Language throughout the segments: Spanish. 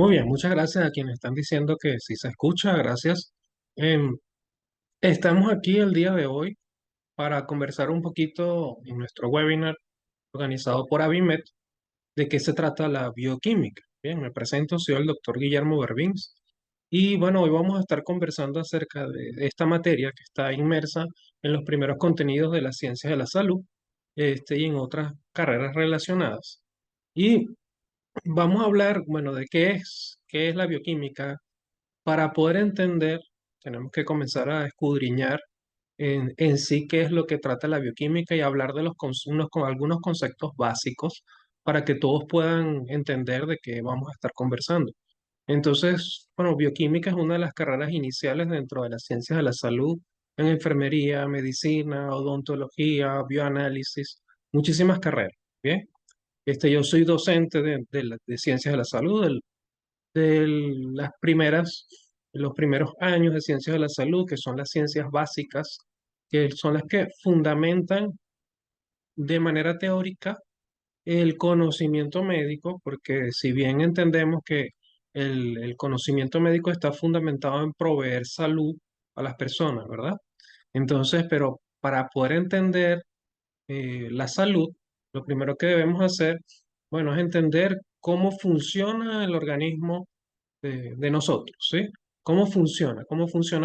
Muy bien, muchas gracias a quienes están diciendo que sí se escucha, gracias. Em, Estamos aquí el día de hoy para conversar un poquito en nuestro webinar organizado por Abimed de qué se trata la bioquímica. Bien, me presento, soy el doctor Guillermo Berbins y bueno, hoy vamos a estar conversando acerca de esta materia que está inmersa en los primeros contenidos de las ciencias de la salud y en otras carreras relacionadas. Y vamos a hablar, bueno, de qué es la bioquímica. Para poder entender, tenemos que comenzar a escudriñar en sí qué es lo que trata la bioquímica y hablar de con algunos conceptos básicos para que todos puedan entender de qué vamos a estar conversando. Entonces, bueno, bioquímica es una de las carreras iniciales dentro de las ciencias de la salud, en enfermería, medicina, odontología, bioanálisis, muchísimas carreras. Bien, yo soy docente de ciencias de la salud, de los primeros años de ciencias de la salud, que son las ciencias básicas, que son las que fundamentan de manera teórica el conocimiento médico, porque si bien entendemos que el conocimiento médico está fundamentado en proveer salud a las personas, ¿verdad? Entonces, pero para poder entender la salud, lo primero que debemos hacer, bueno, es entender cómo funciona el organismo de nosotros, ¿sí? Cómo funciona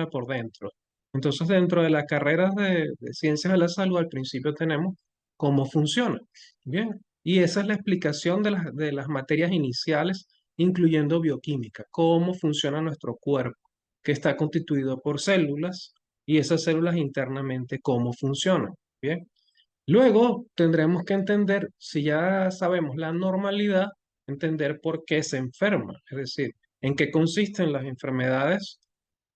por dentro. Entonces, dentro de las carreras de ciencias de la salud, al principio tenemos cómo funciona, ¿bien? Y esa es la explicación de las materias iniciales, incluyendo bioquímica, cómo funciona nuestro cuerpo, que está constituido por células, y esas células internamente cómo funcionan, ¿bien? Luego tendremos que entender, si ya sabemos la normalidad, entender por qué se enferma, es decir, en qué consisten las enfermedades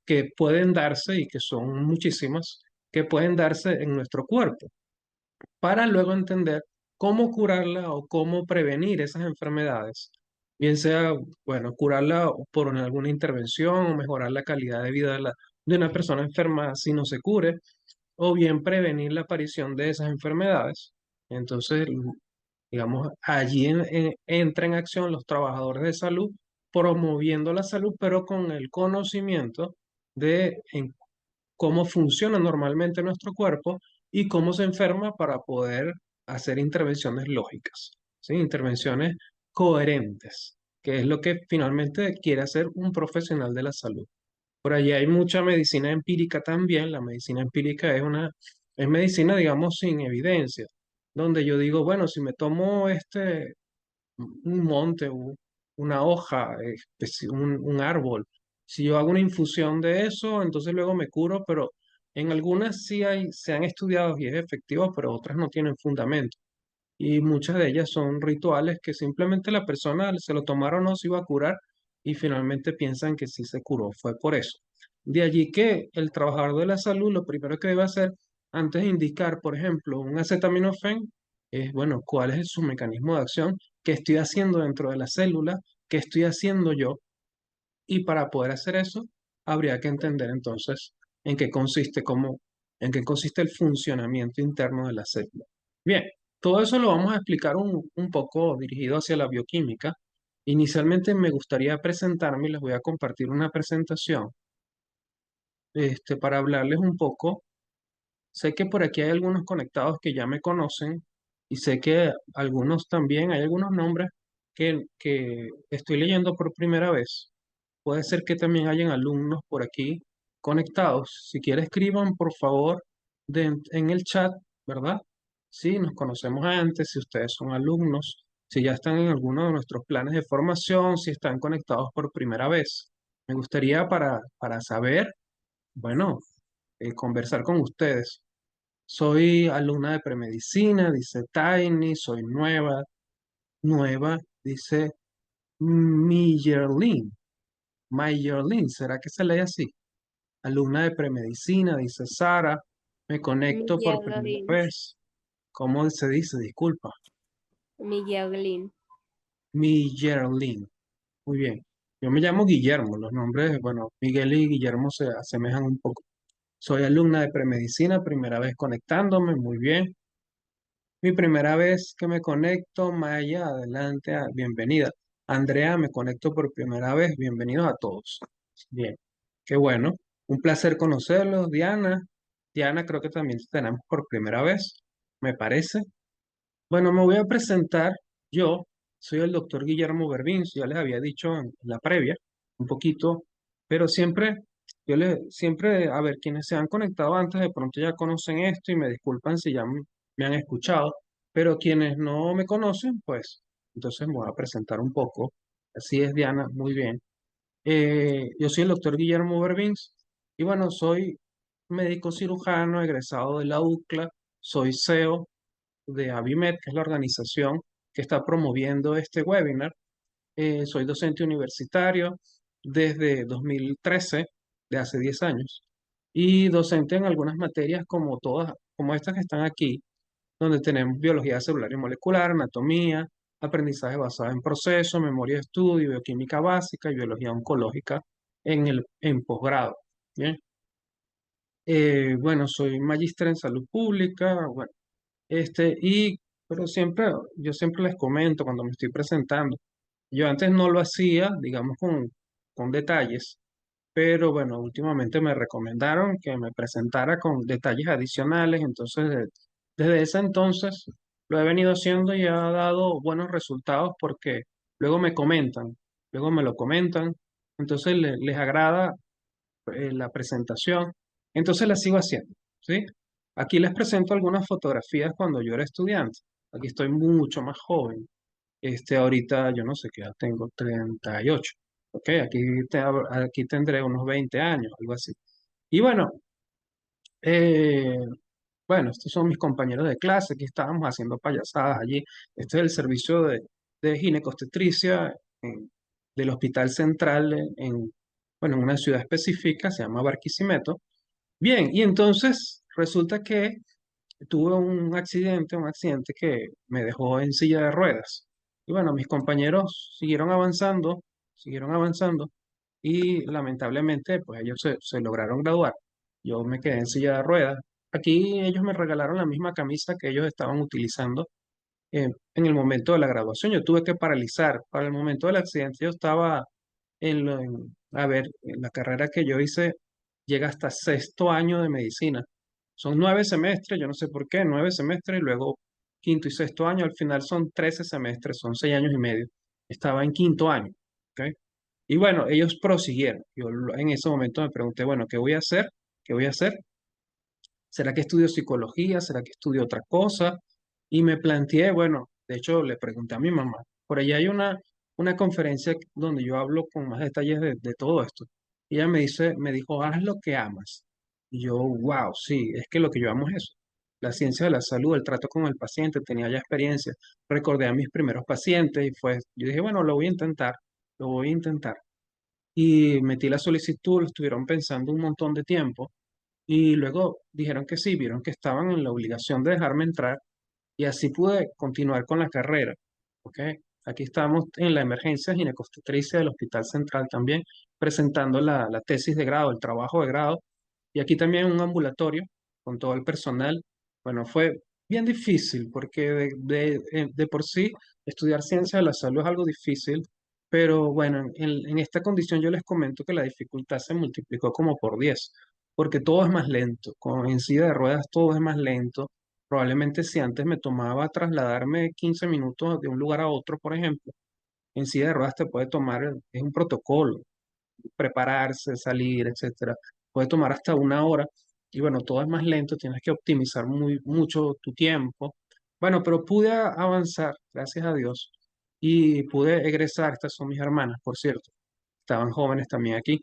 que pueden darse y que son muchísimas, que pueden darse en nuestro cuerpo, para luego entender cómo curarla o cómo prevenir esas enfermedades, bien sea, bueno, curarla por alguna intervención o mejorar la calidad de vida de una persona enferma si no se cure o bien prevenir la aparición de esas enfermedades. Entonces, digamos, allí entra en acción los trabajadores de salud promoviendo la salud, pero con el conocimiento de cómo funciona normalmente nuestro cuerpo y cómo se enferma para poder hacer intervenciones lógicas, ¿sí? Intervenciones coherentes, que es lo que finalmente quiere hacer un profesional de la salud. Por allí hay mucha medicina empírica también. La medicina empírica es medicina, digamos, sin evidencia, donde yo digo, bueno, si me tomo un monte, una hoja, un árbol, si yo hago una infusión de eso, entonces luego me curo, pero en algunas se han estudiado y es efectivo, pero otras no tienen fundamento. Y muchas de ellas son rituales que simplemente la persona se lo tomaron o no se iba a curar y finalmente piensan que sí se curó. Fue por eso. De allí que el trabajador de la salud lo primero que debe hacer antes de indicar, por ejemplo, un acetaminofén, es, bueno, cuál es su mecanismo de acción, qué estoy haciendo dentro de la célula, qué estoy haciendo yo. Y para poder hacer eso, habría que entender entonces en qué consiste el funcionamiento interno de la célula. Bien, todo eso lo vamos a explicar un poco dirigido hacia la bioquímica. Inicialmente me gustaría presentarme y les voy a compartir una presentación para hablarles un poco. Sé que por aquí hay algunos conectados que ya me conocen y sé que algunos también, hay algunos nombres que estoy leyendo por primera vez. Puede ser que también hayan alumnos por aquí conectados. Si quiere, escriban por favor en el chat, ¿verdad? Si nos conocemos antes, si ustedes son alumnos, si ya están en alguno de nuestros planes de formación, si están conectados por primera vez. Me gustaría para saber, bueno, conversar con ustedes. Soy alumna de premedicina, dice Tiny, soy nueva, dice Miyerlin. Mayerlin, ¿será que se lee así? Alumna de premedicina, dice Sara. Me conecto por primera Miguelín, vez. ¿Cómo se dice? Disculpa. Miguelín. Miyerlin. Muy bien. Yo me llamo Guillermo. Los nombres, bueno, Miguel y Guillermo se asemejan un poco. Soy alumna de premedicina, primera vez conectándome. Muy bien. Mi primera vez que me conecto, Maya, adelante, bienvenida. Andrea, me conecto por primera vez. Bienvenidos a todos. Bien, qué bueno. Un placer conocerlos, Diana. Diana, creo que también te tenemos por primera vez, me parece. Bueno, me voy a presentar. Yo soy el doctor Guillermo Berbins, ya les había dicho en la previa un poquito, pero siempre, a ver, quienes se han conectado antes de pronto ya conocen esto y me disculpan si ya me han escuchado, pero quienes no me conocen, pues entonces me voy a presentar un poco. Así es, Diana, muy bien. Yo soy el doctor Guillermo Berbins y bueno, soy médico cirujano egresado de la UCLA, soy CEO de Avimed, que es la organización que está promoviendo este webinar. Soy docente universitario desde 2013, de hace 10 años, y docente en algunas materias como todas, como estas que están aquí, donde tenemos biología celular y molecular, anatomía, aprendizaje basado en procesos, memoria de estudio, bioquímica básica y biología oncológica en posgrado. Bien. Bueno, soy magíster en salud pública, bueno, pero yo siempre les comento cuando me estoy presentando. Yo antes no lo hacía, digamos, con detalles, pero bueno, últimamente me recomendaron que me presentara con detalles adicionales, entonces desde ese entonces lo he venido haciendo y ha dado buenos resultados porque luego me comentan, luego me lo comentan, entonces les agrada la presentación, entonces la sigo haciendo, ¿sí? Aquí les presento algunas fotografías cuando yo era estudiante. Aquí estoy mucho más joven. Ahorita yo no sé qué edad tengo, 38. Ok, aquí tendré unos 20 años, algo así. Y eh, bueno, estos son mis compañeros de clase, aquí estábamos haciendo payasadas allí. Este es el servicio de ginecobstetricia del Hospital Central bueno, en una ciudad específica, se llama Barquisimeto. Bien, y entonces resulta que tuve un accidente que me dejó en silla de ruedas. Y bueno, mis compañeros siguieron avanzando y lamentablemente pues ellos se lograron graduar. Yo me quedé en silla de ruedas. Aquí ellos me regalaron la misma camisa que ellos estaban utilizando en el momento de la graduación. Yo tuve que paralizar. Para el momento del accidente yo estaba a ver, en la carrera que yo hice llega hasta sexto año de medicina. Son 9 semestres, yo no sé por qué, 9 semestres, y luego quinto y sexto año, al final son 13 semestres, son 6 años y medio. Estaba en quinto año, ¿ok? Y bueno, ellos prosiguieron. En ese momento me pregunté, bueno, ¿qué voy a hacer? ¿Qué voy a hacer? ¿Será que estudio psicología? ¿Será que estudio otra cosa? Y me planteé, bueno, de hecho le pregunté a mi mamá. Por allá hay una conferencia donde yo hablo con más detalles de todo esto. Y ella me dijo, haz lo que amas. Y yo, wow, sí, es que lo que yo amo es eso. La ciencia de la salud, el trato con el paciente, tenía ya experiencia. Recordé a mis primeros pacientes y yo dije, bueno, lo voy a intentar, lo voy a intentar. Y metí la solicitud, lo estuvieron pensando un montón de tiempo y luego dijeron que sí, vieron que estaban en la obligación de dejarme entrar y así pude continuar con la carrera. ¿Ok? Aquí estamos en la emergencia ginecobstetricia del Hospital Central también, presentando la tesis de grado, el trabajo de grado, y aquí también un ambulatorio con todo el personal. Bueno, fue bien difícil porque de por sí estudiar ciencia de la salud es algo difícil, pero bueno, en esta condición yo les comento que la dificultad se multiplicó como por 10 porque todo es más lento. En silla de ruedas todo es más lento. Probablemente si antes me tomaba trasladarme 15 minutos de un lugar a otro, por ejemplo, en silla de ruedas te puede tomar, es un protocolo, prepararse, salir, etcétera. Puede tomar hasta una hora. Y bueno, todo es más lento, tienes que optimizar mucho tu tiempo. Bueno, pero pude avanzar, gracias a Dios, y pude egresar. Estas son mis hermanas, por cierto. Estaban jóvenes también aquí.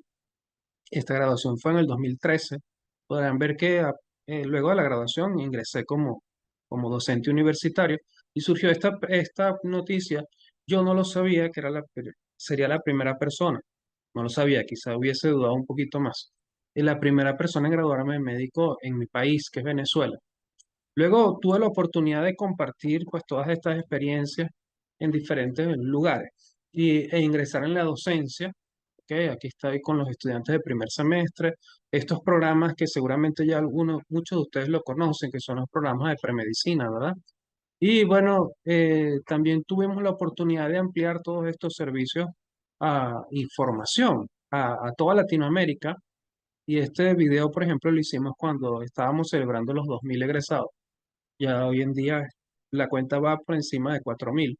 Esta graduación fue en el 2013. Podrán ver que luego de la graduación ingresé como docente universitario y surgió esta noticia. Yo no lo sabía que sería la primera persona. No lo sabía, quizá hubiese dudado un poquito más. Y la primera persona en graduarme de médico en mi país, que es Venezuela. Luego tuve la oportunidad de compartir pues todas estas experiencias en diferentes lugares e ingresar en la docencia. Ok, aquí estoy con los estudiantes de primer semestre. Estos programas que seguramente ya muchos de ustedes lo conocen, que son los programas de premedicina, ¿verdad? Y bueno, también tuvimos la oportunidad de ampliar todos estos servicios y formación a toda Latinoamérica. Y este video, por ejemplo, lo hicimos cuando estábamos celebrando los 2.000 egresados. Ya hoy en día la cuenta va por encima de 4.000.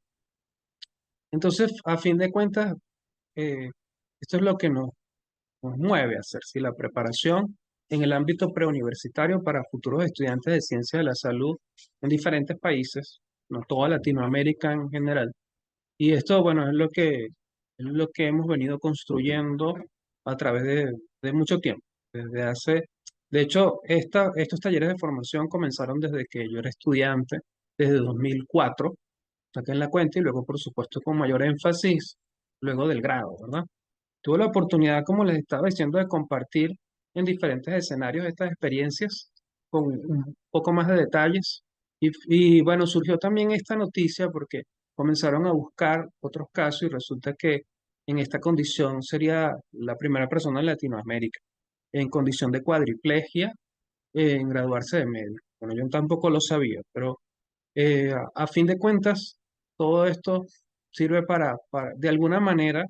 Entonces, a fin de cuentas, eh, esto es lo que nos mueve a hacer, si la preparación en el ámbito preuniversitario para futuros estudiantes de ciencias de la salud en diferentes países, no toda Latinoamérica en general. Y esto, bueno, es lo que hemos venido construyendo a través de mucho tiempo. De hecho, estos talleres de formación comenzaron desde que yo era estudiante, desde 2004, saquen la cuenta, y luego, por supuesto, con mayor énfasis, luego del grado, ¿verdad? Tuve la oportunidad, como les estaba diciendo, de compartir en diferentes escenarios estas experiencias con un poco más de detalles. Bueno, surgió también esta noticia porque comenzaron a buscar otros casos y resulta que en esta condición sería la primera persona en Latinoamérica en condición de cuadriplegia en graduarse de médico. Bueno, yo tampoco lo sabía, pero a fin de cuentas, todo esto sirve de alguna manera,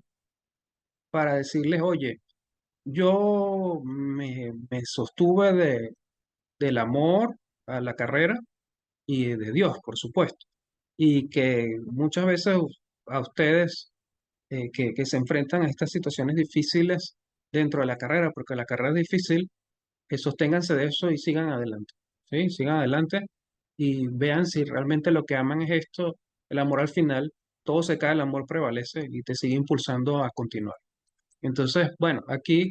para decirles, oye, yo me sostuve del amor a la carrera y de Dios, por supuesto. Y que muchas veces a ustedes que se enfrentan a estas situaciones difíciles dentro de la carrera, porque la carrera es difícil, que sosténganse de eso y sigan adelante. ¿Sí? Sigan adelante y vean si realmente lo que aman es esto, el amor al final, todo se cae, el amor prevalece y te sigue impulsando a continuar. Entonces, bueno, aquí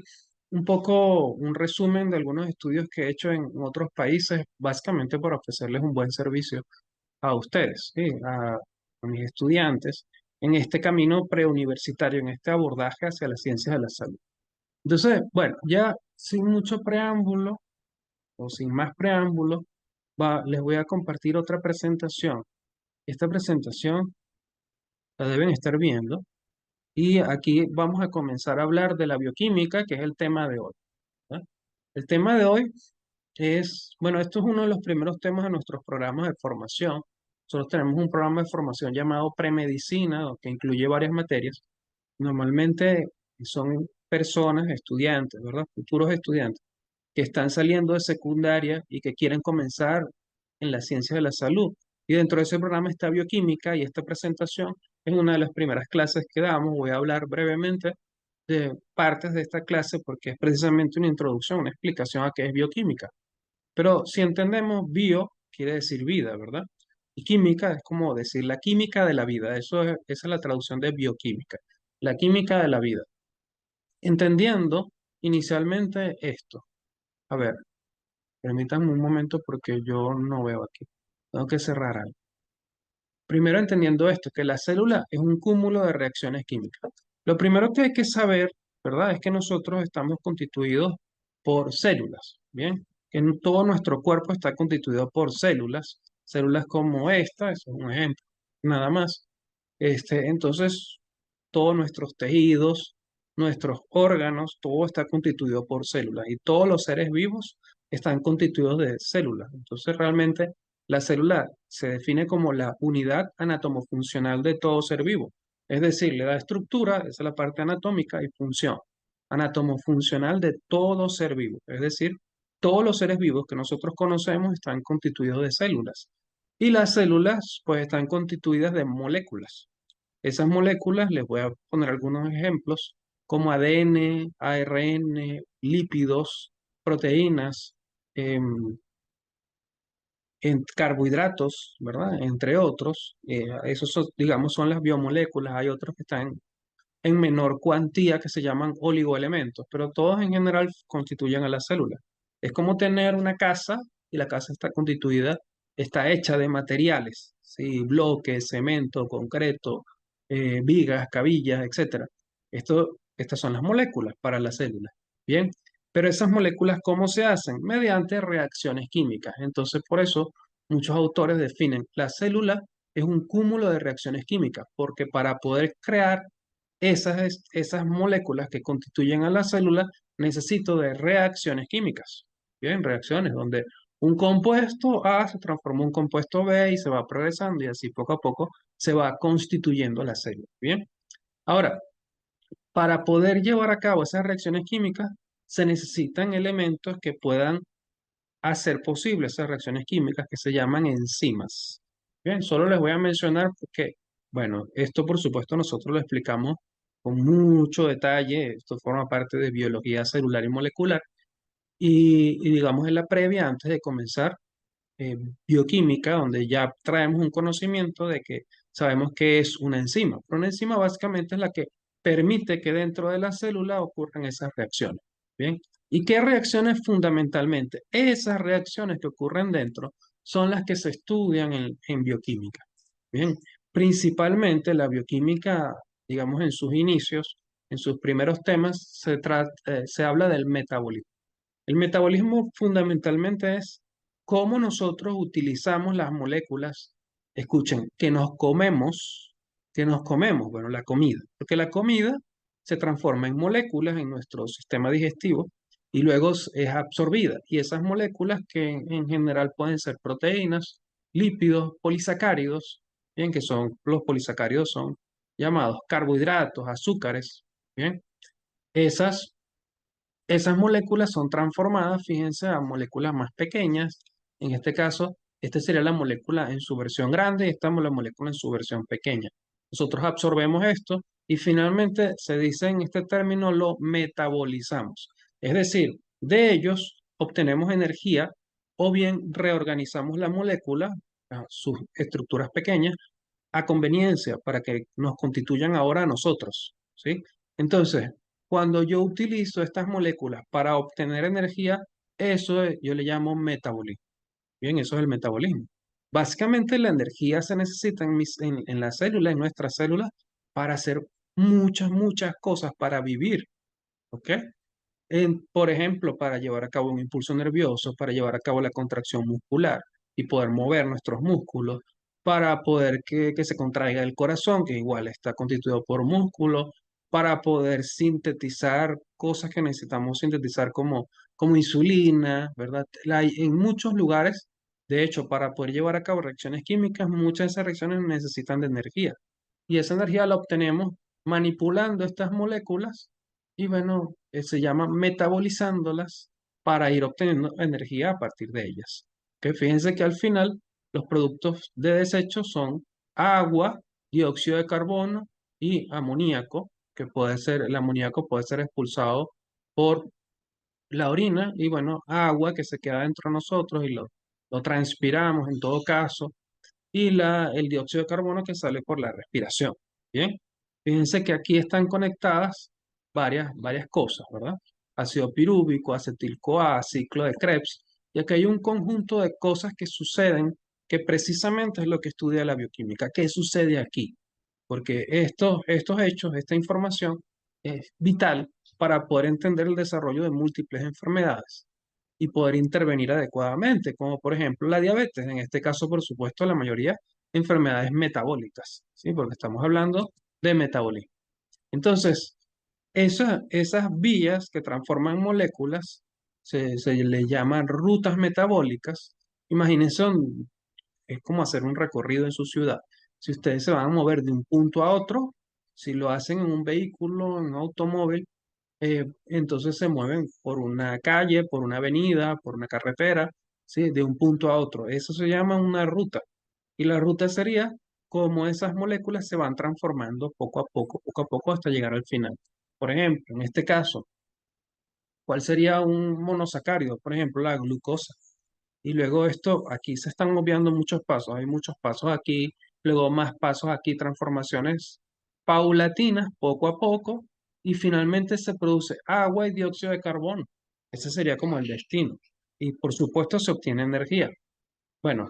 un poco un resumen de algunos estudios que he hecho en otros países, básicamente para ofrecerles un buen servicio a ustedes, ¿sí? A mis estudiantes, en este camino preuniversitario, en este abordaje hacia las ciencias de la salud. Entonces, bueno, ya sin mucho preámbulo o sin más preámbulo, les voy a compartir otra presentación. Esta presentación la deben estar viendo y aquí vamos a comenzar a hablar de la bioquímica, que es el tema de hoy. ¿Ah? El tema de hoy bueno, esto es uno de los primeros temas de nuestros programas de formación. Nosotros tenemos un programa de formación llamado Premedicina, que incluye varias materias. Normalmente son personas, estudiantes, ¿verdad? Futuros estudiantes que están saliendo de secundaria y que quieren comenzar en las ciencias de la salud. Y dentro de ese programa está bioquímica y esta presentación es una de las primeras clases que damos. Voy a hablar brevemente de partes de esta clase porque es precisamente una introducción, una explicación a qué es bioquímica. Pero si entendemos bio, quiere decir vida, ¿verdad? Y química es como decir la química de la vida. Esa es la traducción de bioquímica, la química de la vida. Entendiendo inicialmente esto. A ver, permítanme un momento porque yo no veo aquí. Tengo que cerrar algo. Primero entendiendo esto, que la célula es un cúmulo de reacciones químicas. Lo primero que hay que saber, ¿verdad? Es que nosotros estamos constituidos por células, ¿bien? Todo nuestro cuerpo está constituido por células, células como esta, eso es un ejemplo, nada más. Entonces, todos nuestros tejidos, nuestros órganos, todo está constituido por células y todos los seres vivos están constituidos de células. Entonces, realmente la célula se define como la unidad anatomofuncional de todo ser vivo. Es decir, le da estructura, esa es la parte anatómica, y función anatomofuncional de todo ser vivo. Es decir, todos los seres vivos que nosotros conocemos están constituidos de células. Y las células, pues, están constituidas de moléculas. Esas moléculas, les voy a poner algunos ejemplos, como ADN, ARN, lípidos, proteínas, em, en carbohidratos, ¿verdad? Entre otros. Esos, digamos, son las biomoléculas. Hay otros que están en menor cuantía que se llaman oligoelementos, pero todos en general constituyen a la célula. Es como tener una casa y la casa está constituida, está hecha de materiales, ¿sí? Bloques, cemento, concreto, vigas, cabillas, etcétera. Estas son las moléculas para la célula. Bien, pero esas moléculas, ¿cómo se hacen? Mediante reacciones químicas. Entonces, por eso muchos autores definen la célula es un cúmulo de reacciones químicas, porque para poder crear esas moléculas que constituyen a la célula, necesito de reacciones químicas. Bien, reacciones donde Un compuesto A se transforma en un compuesto B y se va progresando y así poco a poco se va constituyendo la célula. Bien. Ahora, para poder llevar a cabo esas reacciones químicas, se necesitan elementos que puedan hacer posible esas reacciones químicas que se llaman enzimas. Bien, solo les voy a mencionar porque, bueno, esto por supuesto nosotros lo explicamos con mucho detalle, esto forma parte de biología celular y molecular, y digamos en la previa, antes de comenzar eh, bioquímica, donde ya traemos un conocimiento de que sabemos que es una enzima. Pero una enzima básicamente es la que permite que dentro de la célula ocurran esas reacciones. Bien. ¿Y qué reacciones fundamentalmente? Esas reacciones que ocurren dentro son las que se estudian en bioquímica. Bien. Principalmente la bioquímica, digamos, en sus inicios, en sus primeros temas, se habla del metabolismo. El metabolismo fundamentalmente es cómo nosotros utilizamos las moléculas, escuchen, que nos comemos, bueno, la comida, porque la comida se transforma en moléculas en nuestro sistema digestivo y luego es absorbida. Y esas moléculas que en general pueden ser proteínas, lípidos, polisacáridos, bien, que son, los polisacáridos son llamados carbohidratos, azúcares, bien, esas esas moléculas son transformadas, fíjense, a moléculas más pequeñas. En este caso, esta sería la molécula en su versión grande y esta es la molécula en su versión pequeña. Nosotros absorbemos esto y finalmente se dice en este término lo metabolizamos. Es decir, de ellos obtenemos energía o bien reorganizamos la molécula, sus estructuras pequeñas, a conveniencia para que nos constituyan ahora a nosotros, ¿sí? Entonces, cuando yo utilizo estas moléculas para obtener energía, yo le llamo metabolismo. Bien, eso es el metabolismo. Básicamente la energía se necesita en la célula, en nuestras células, para hacer muchas cosas, para vivir, ¿ok? Por ejemplo, para llevar a cabo un impulso nervioso, para llevar a cabo la contracción muscular y poder mover nuestros músculos, para poder que se contraiga el corazón, que igual está constituido por músculos, para poder sintetizar cosas que necesitamos sintetizar como insulina, ¿verdad? En muchos lugares, de hecho, para poder llevar a cabo reacciones químicas, muchas de esas reacciones necesitan de energía. Y esa energía la obtenemos manipulando estas moléculas y bueno, se llama metabolizándolas para ir obteniendo energía a partir de ellas. Que fíjense que al final los productos de desecho son agua, dióxido de carbono y amoníaco, que puede ser, el amoníaco puede ser expulsado por la orina y bueno, agua que se queda dentro de nosotros y lo transpiramos en todo caso y el dióxido de carbono que sale por la respiración. Bien, fíjense que aquí están conectadas varias cosas, ¿verdad? Ácido pirúvico, acetil-CoA, ciclo de Krebs, y aquí hay un conjunto de cosas que suceden que precisamente es lo que estudia la bioquímica. ¿Qué sucede aquí? Porque estos hechos, esta información es vital para poder entender el desarrollo de múltiples enfermedades y poder intervenir adecuadamente, como por ejemplo la diabetes, en este caso, por supuesto, la mayoría enfermedades metabólicas, ¿sí? Porque estamos hablando de metabolismo. Entonces, esas vías que transforman moléculas se le llaman rutas metabólicas. Imagínense, es como hacer un recorrido en su ciudad. Si ustedes se van a mover de un punto a otro, si lo hacen en un vehículo, en un automóvil, entonces se mueven por una calle, por una avenida, por una carretera, ¿sí? De un punto a otro. Eso se llama una ruta. Y la ruta sería cómo esas moléculas se van transformando poco a poco hasta llegar al final. Por ejemplo, en este caso, ¿cuál sería un monosacárido? Por ejemplo, la glucosa. Y luego esto, aquí se están obviando muchos pasos, hay muchos pasos aquí, luego más pasos aquí, transformaciones paulatinas, poco a poco, y finalmente se produce agua y dióxido de carbono. Ese sería como el destino. Y por supuesto se obtiene energía. Bueno,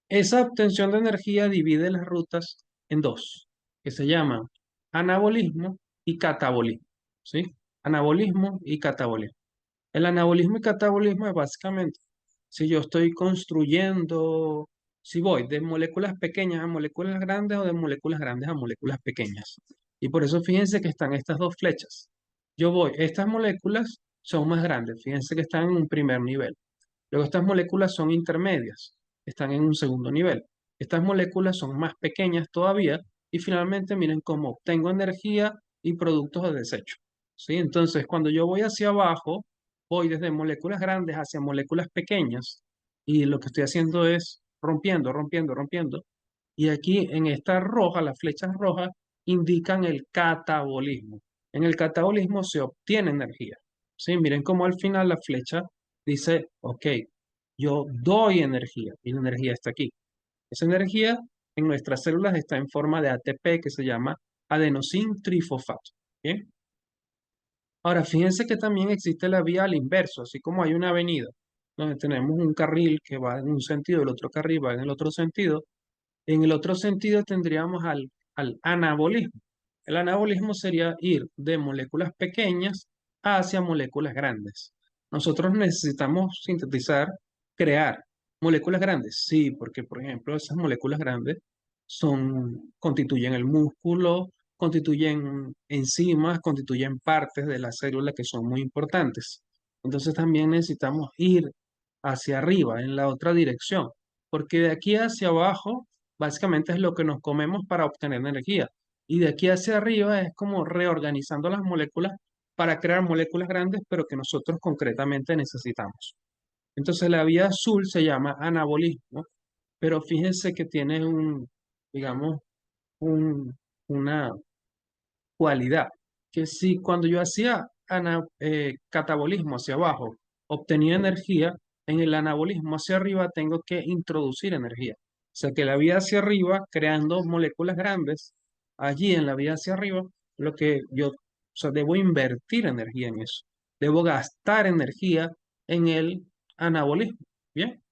esa obtención de energía divide las rutas en dos, que se llaman anabolismo y catabolismo. ¿Sí? Anabolismo y catabolismo. El anabolismo y catabolismo es básicamente si yo estoy construyendo, si voy de moléculas pequeñas a moléculas grandes o de moléculas grandes a moléculas pequeñas. Y por eso fíjense que están estas dos flechas. Estas moléculas son más grandes, fíjense que están en un primer nivel. Luego estas moléculas son intermedias, están en un segundo nivel. Estas moléculas son más pequeñas todavía y finalmente miren cómo obtengo energía y productos de desecho. ¿Sí? Entonces, cuando yo voy hacia abajo, voy desde moléculas grandes hacia moléculas pequeñas y lo que estoy haciendo es rompiendo, rompiendo, rompiendo. Y aquí en esta roja, las flechas rojas indican el catabolismo. En el catabolismo se obtiene energía. ¿Sí? Miren cómo al final la flecha dice, ok, yo doy energía y la energía está aquí. Esa energía en nuestras células está en forma de ATP que se llama adenosín trifosfato. ¿Bien? Ahora, fíjense que también existe la vía al inverso, así como hay una avenida donde tenemos un carril que va en un sentido, el otro carril va en el otro sentido. En el otro sentido tendríamos al anabolismo. El anabolismo sería ir de moléculas pequeñas hacia moléculas grandes. Nosotros necesitamos sintetizar, crear moléculas grandes. Sí, porque por ejemplo esas moléculas grandes constituyen el músculo, constituyen enzimas, constituyen partes de la célula que son muy importantes. Entonces también necesitamos ir hacia arriba, en la otra dirección, porque de aquí hacia abajo básicamente es lo que nos comemos para obtener energía. Y de aquí hacia arriba es como reorganizando las moléculas para crear moléculas grandes, pero que nosotros concretamente necesitamos. Entonces la vía azul se llama anabolismo, pero fíjense que tiene digamos, un, una cualidad, que si cuando yo hacía catabolismo hacia abajo, obtenía energía, en el anabolismo hacia arriba tengo que introducir energía. O sea que la vía hacia arriba, creando moléculas grandes, allí en la vía hacia arriba, lo que yo, o sea, debo invertir energía en eso. Debo gastar energía en el anabolismo. Bien.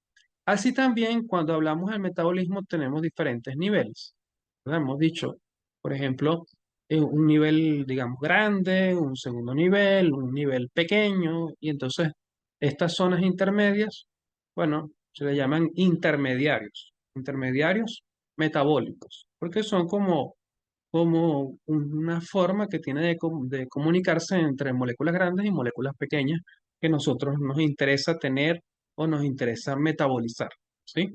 Así también, cuando hablamos del metabolismo, tenemos diferentes niveles. ¿Verdad? Hemos dicho, por ejemplo, un nivel, digamos, grande, un segundo nivel, un nivel pequeño, y entonces estas zonas intermedias, bueno, se le llaman intermediarios metabólicos, porque son como una forma que tiene de comunicarse entre moléculas grandes y moléculas pequeñas que nosotros nos interesa tener o nos interesa metabolizar, ¿sí?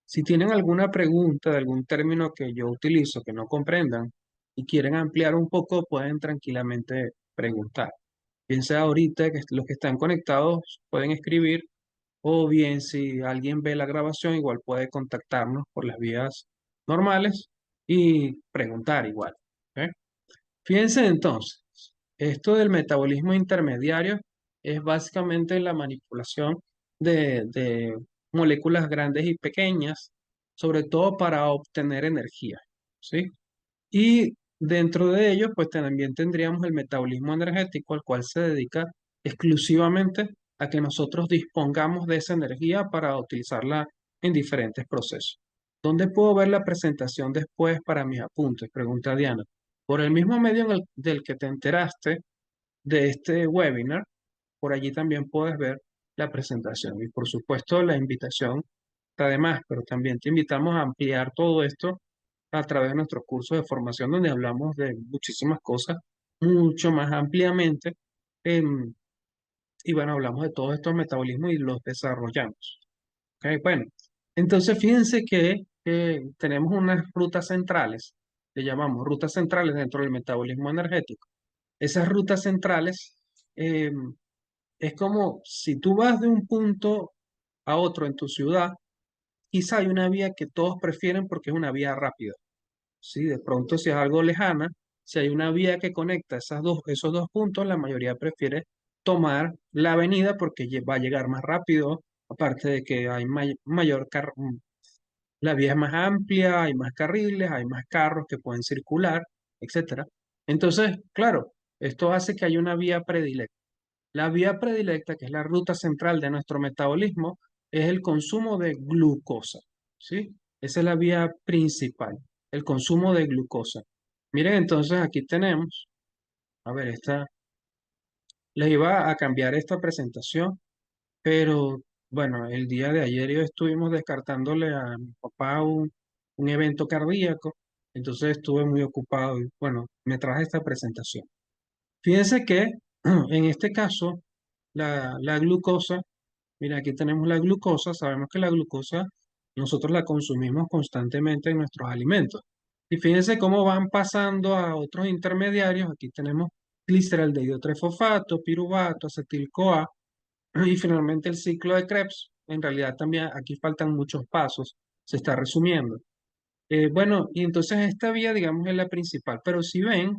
Si tienen alguna pregunta de algún término que yo utilizo que no comprendan y quieren ampliar un poco, pueden tranquilamente preguntar. Bien sea ahorita que los que están conectados pueden escribir o bien si alguien ve la grabación igual puede contactarnos por las vías normales y preguntar igual. ¿Ok? Fíjense entonces, esto del metabolismo intermediario es básicamente la manipulación de moléculas grandes y pequeñas, sobre todo para obtener energía, ¿sí? Y dentro de ello, pues también tendríamos el metabolismo energético, al cual se dedica exclusivamente a que nosotros dispongamos de esa energía para utilizarla en diferentes procesos. ¿Dónde puedo ver la presentación después para mis apuntes? Pregunta Diana. Por el mismo medio del que te enteraste de este webinar, por allí también puedes ver la presentación. Y por supuesto, la invitación está de más, pero también te invitamos a ampliar todo esto a través de nuestros cursos de formación, donde hablamos de muchísimas cosas mucho más ampliamente. em, y bueno, hablamos de todos estos metabolismos y los desarrollamos. ¿Ok? Bueno, entonces fíjense que tenemos unas rutas centrales, le llamamos rutas centrales dentro del metabolismo energético. Esas rutas centrales es como si tú vas de un punto a otro en tu ciudad, quizá hay una vía que todos prefieren porque es una vía rápida. Sí, de pronto si es algo lejana, si hay una vía que conecta esos dos puntos, la mayoría prefiere tomar la avenida porque va a llegar más rápido, aparte de que hay la vía es más amplia, hay más carriles, hay más carros que pueden circular, etcétera. Entonces, claro, esto hace que haya una vía predilecta. La vía predilecta, que es la ruta central de nuestro metabolismo, es el consumo de glucosa, ¿sí? Esa es la vía principal, el consumo de glucosa. Miren, entonces aquí tenemos, a ver, les iba a cambiar esta presentación, pero bueno, el día de ayer yo estuvimos descartándole a mi papá un evento cardíaco, entonces estuve muy ocupado y bueno, me traje esta presentación. Fíjense que en este caso, la glucosa Mira, aquí tenemos la glucosa. Sabemos que la glucosa nosotros la consumimos constantemente en nuestros alimentos. Y fíjense cómo van pasando a otros intermediarios. Aquí tenemos gliceraldehído 3-fosfato, piruvato, acetil-CoA y finalmente el ciclo de Krebs. En realidad también aquí faltan muchos pasos. Se está resumiendo. Bueno, y entonces esta vía, digamos, es la principal. Pero si ven,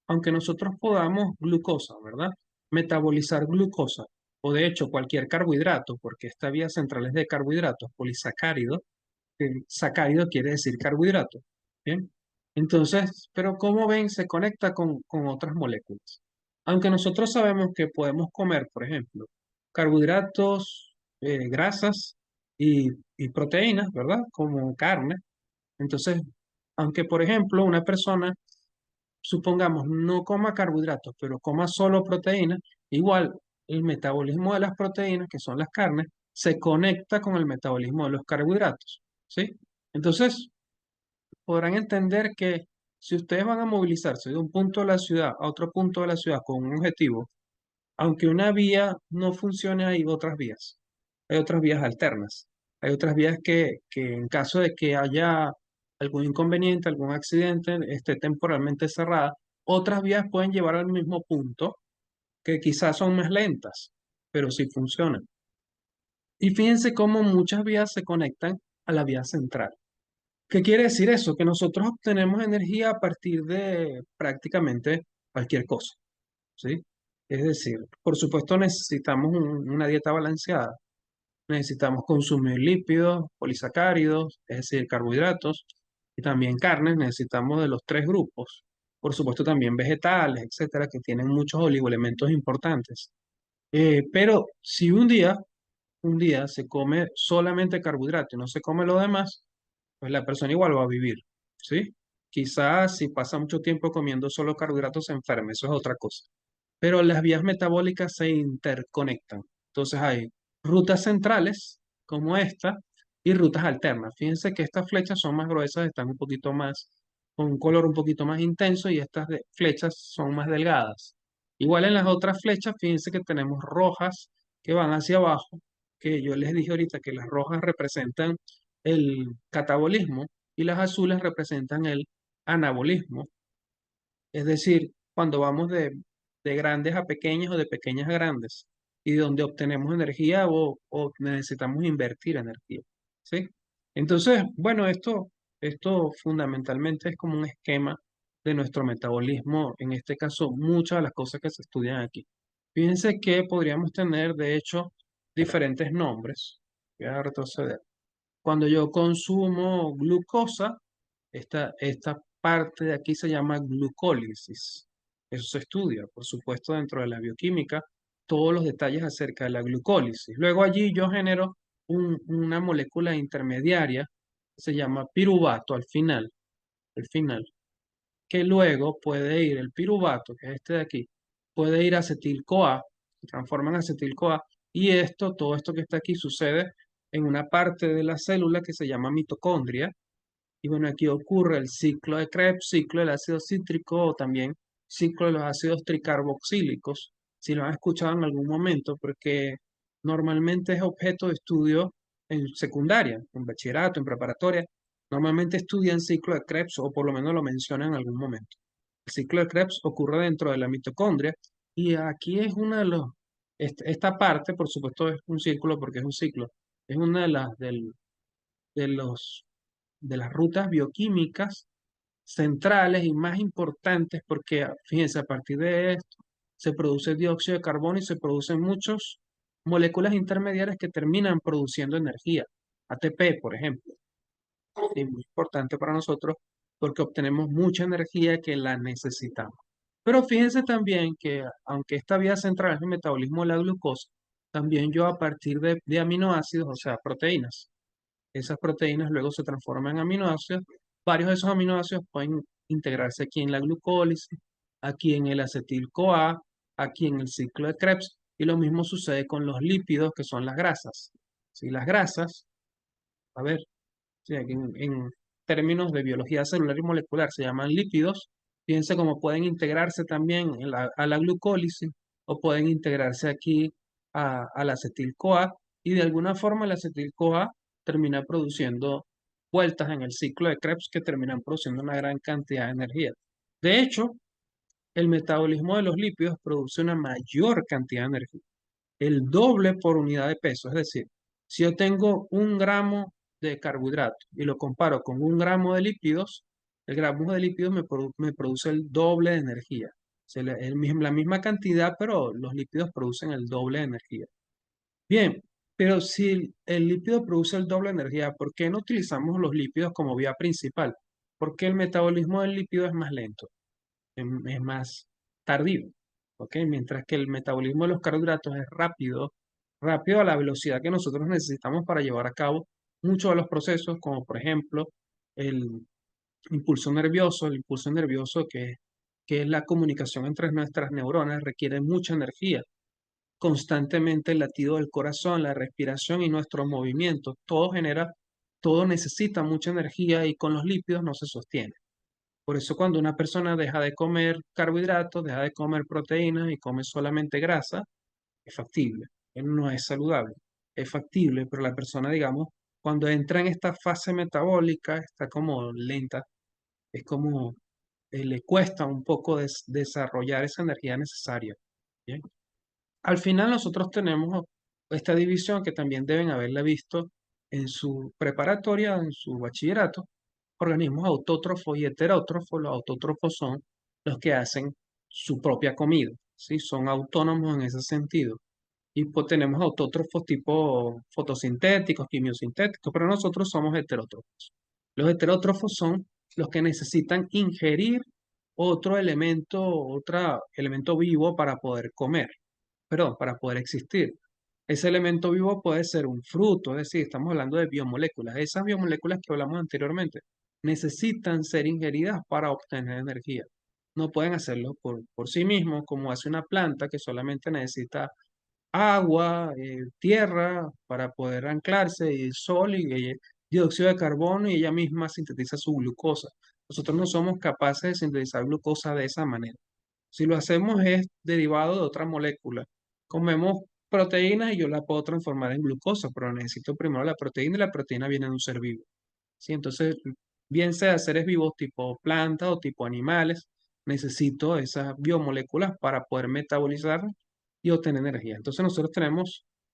aunque nosotros podamos glucosa, ¿verdad? Metabolizar glucosa, o de hecho cualquier carbohidrato, porque esta vía central es de carbohidratos, polisacárido, sacárido quiere decir carbohidrato, ¿bien? Entonces, pero como ven, se conecta con otras moléculas. Aunque nosotros sabemos que podemos comer, por ejemplo, carbohidratos, grasas y proteínas, ¿verdad? Como carne. Entonces, aunque por ejemplo una persona, supongamos, no coma carbohidratos, pero coma solo proteínas, igual el metabolismo de las proteínas, que son las carnes, se conecta con el metabolismo de los carbohidratos, ¿sí? Entonces, podrán entender que si ustedes van a movilizarse de un punto de la ciudad a otro punto de la ciudad con un objetivo, aunque una vía no funcione, hay otras vías. Hay otras vías alternas. Hay otras vías que en caso de que haya algún inconveniente, algún accidente, esté temporalmente cerrada, otras vías pueden llevar al mismo punto, que quizás son más lentas, pero sí funcionan. Y fíjense cómo muchas vías se conectan a la vía central. ¿Qué quiere decir eso? Que nosotros obtenemos energía a partir de prácticamente cualquier cosa, ¿sí? Es decir, por supuesto necesitamos una dieta balanceada, necesitamos consumir lípidos, polisacáridos, es decir, carbohidratos, y también carnes, necesitamos de los tres grupos. Por supuesto también vegetales, etcétera, que tienen muchos oligoelementos importantes. Pero si un día se come solamente carbohidrato y no se come lo demás, pues la persona igual va a vivir, ¿sí? Quizás si pasa mucho tiempo comiendo solo carbohidratos se enferme, eso es otra cosa, pero las vías metabólicas se interconectan. Entonces hay rutas centrales como esta y rutas alternas. Fíjense que estas flechas son más gruesas, están un poquito más, con un color un poquito más intenso y estas flechas son más delgadas. Igual en las otras flechas, fíjense que tenemos rojas que van hacia abajo, que yo les dije ahorita que las rojas representan el catabolismo y las azules representan el anabolismo. Es decir, cuando vamos de grandes a pequeñas o de pequeñas a grandes, y donde obtenemos energía o necesitamos invertir energía, ¿sí? Entonces, bueno, esto fundamentalmente es como un esquema de nuestro metabolismo, en este caso, muchas de las cosas que se estudian aquí. Fíjense que podríamos tener, de hecho, diferentes nombres. Voy a retroceder. Cuando yo consumo glucosa, esta parte de aquí se llama glucólisis. Eso se estudia, por supuesto, dentro de la bioquímica, todos los detalles acerca de la glucólisis. Luego allí yo genero una molécula intermediaria, se llama piruvato al final, que luego puede ir el piruvato, que es este de aquí, puede ir a acetil-CoA, se transforma en acetil-CoA, y todo esto que está aquí sucede en una parte de la célula que se llama mitocondria, y bueno, aquí ocurre el ciclo de Krebs, ciclo del ácido cítrico o también ciclo de los ácidos tricarboxílicos, si lo han escuchado en algún momento, porque normalmente es objeto de estudio en secundaria, en bachillerato, en preparatoria. Normalmente estudian ciclo de Krebs o por lo menos lo mencionan en algún momento. El ciclo de Krebs ocurre dentro de la mitocondria y aquí es una de los, esta parte, por supuesto, es un círculo porque es un ciclo, es una de los de las rutas bioquímicas centrales y más importantes porque, fíjense, a partir de esto se produce dióxido de carbono y se producen muchas moléculas intermediarias que terminan produciendo energía. ATP, por ejemplo, es muy importante para nosotros porque obtenemos mucha energía que la necesitamos. Pero fíjense también que, aunque esta vía central es el metabolismo de la glucosa, también yo a partir de aminoácidos, o sea, proteínas, esas proteínas luego se transforman en aminoácidos. Varios de esos aminoácidos pueden integrarse aquí en la glucólisis, aquí en el acetil-CoA, aquí en el ciclo de Krebs, y lo mismo sucede con los lípidos, que son las grasas. Si las grasas, a ver, sí, aquí en términos de biología celular y molecular se llaman lípidos, fíjense cómo pueden integrarse también a la glucólisis o pueden integrarse aquí al acetil-CoA y de alguna forma el acetil-CoA termina produciendo vueltas en el ciclo de Krebs que terminan produciendo una gran cantidad de energía. De hecho, el metabolismo de los lípidos produce una mayor cantidad de energía, el doble por unidad de peso. Es decir, si yo tengo 1 gramo de carbohidrato y lo comparo con 1 gramo de lípidos, el gramo de lípidos me produce el doble de energía. O sea, la misma cantidad, pero los lípidos producen el doble de energía. Bien, pero si el lípido produce el doble de energía, ¿por qué no utilizamos los lípidos como vía principal? Porque el metabolismo del lípido es más lento, es más tardío, ¿ok? Mientras que el metabolismo de los carbohidratos es rápido, rápido a la velocidad que nosotros necesitamos para llevar a cabo muchos de los procesos, como por ejemplo el el impulso nervioso que es la comunicación entre nuestras neuronas, requiere mucha energía. Constantemente el latido del corazón, la respiración y nuestros movimientos, todo necesita mucha energía y con los lípidos no se sostiene. Por eso cuando una persona deja de comer carbohidratos, deja de comer proteínas y come solamente grasa, es factible. No es saludable, es factible, pero la persona, digamos, cuando entra en esta fase metabólica, está como lenta, es como le cuesta un poco desarrollar esa energía necesaria. ¿Bien? Al final nosotros tenemos esta división que también deben haberla visto en su preparatoria, en su bachillerato, organismos autótrofos y heterótrofos. Los autótrofos son los que hacen su propia comida, ¿sí? Son autónomos en ese sentido. Y pues tenemos autótrofos tipo fotosintéticos, quimiosintéticos, pero nosotros somos heterótrofos. Los heterótrofos son los que necesitan ingerir otro elemento vivo para poder comer, perdón, para poder existir. Ese elemento vivo puede ser un fruto, es decir, estamos hablando de biomoléculas. Esas biomoléculas que hablamos anteriormente necesitan ser ingeridas para obtener energía. No pueden hacerlo por sí mismos, como hace una planta que solamente necesita agua, tierra para poder anclarse, y sol y dióxido de carbono, y ella misma sintetiza su glucosa. Nosotros no somos capaces de sintetizar glucosa de esa manera. Si lo hacemos es derivado de otra molécula. Comemos proteínas y yo la puedo transformar en glucosa, pero necesito primero la proteína y la proteína viene de un ser vivo. ¿Sí? Entonces, bien sea seres vivos tipo plantas o tipo animales, necesito esas biomoléculas para poder metabolizar y obtener energía. Entonces,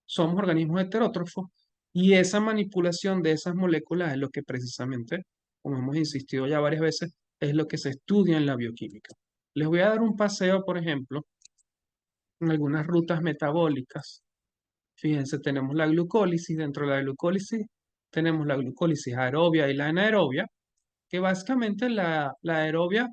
somos organismos heterótrofos y esa manipulación de esas moléculas es lo que precisamente, como hemos insistido ya varias veces, es lo que se estudia en la bioquímica. Les voy a dar un paseo, por ejemplo, en algunas rutas metabólicas. Fíjense, tenemos la glucólisis. Dentro de la glucólisis tenemos la glucólisis aerobia y la anaerobia, que básicamente la aerobia,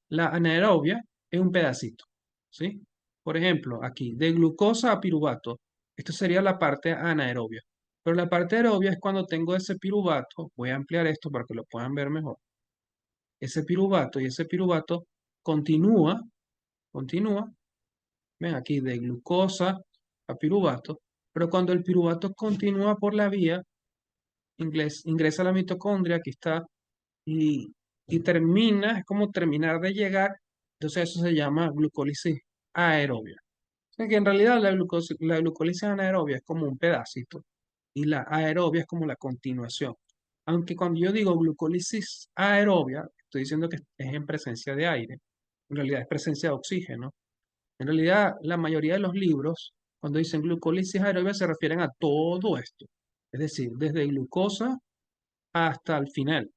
la anaerobia es un pedacito, ¿sí? Por ejemplo, aquí, de glucosa a piruvato, esto sería la parte anaerobia. Pero la parte aerobia es cuando tengo ese piruvato, voy a ampliar esto para que lo puedan ver mejor, ese piruvato continúa, ven aquí, de glucosa a piruvato, pero cuando el piruvato continúa por la vía, ingresa a la mitocondria, aquí está, y, y termina, es como terminar de llegar, entonces eso se llama glucólisis aerobia. O sea que en realidad la glucólisis anaerobia es como un pedacito y la aerobia es como la continuación. Aunque cuando yo digo glucólisis aerobia, estoy diciendo que es en presencia de aire, en realidad es presencia de oxígeno. En realidad, la mayoría de los libros, cuando dicen glucólisis aerobia, se refieren a todo esto. Es decir, desde glucosa hasta el final.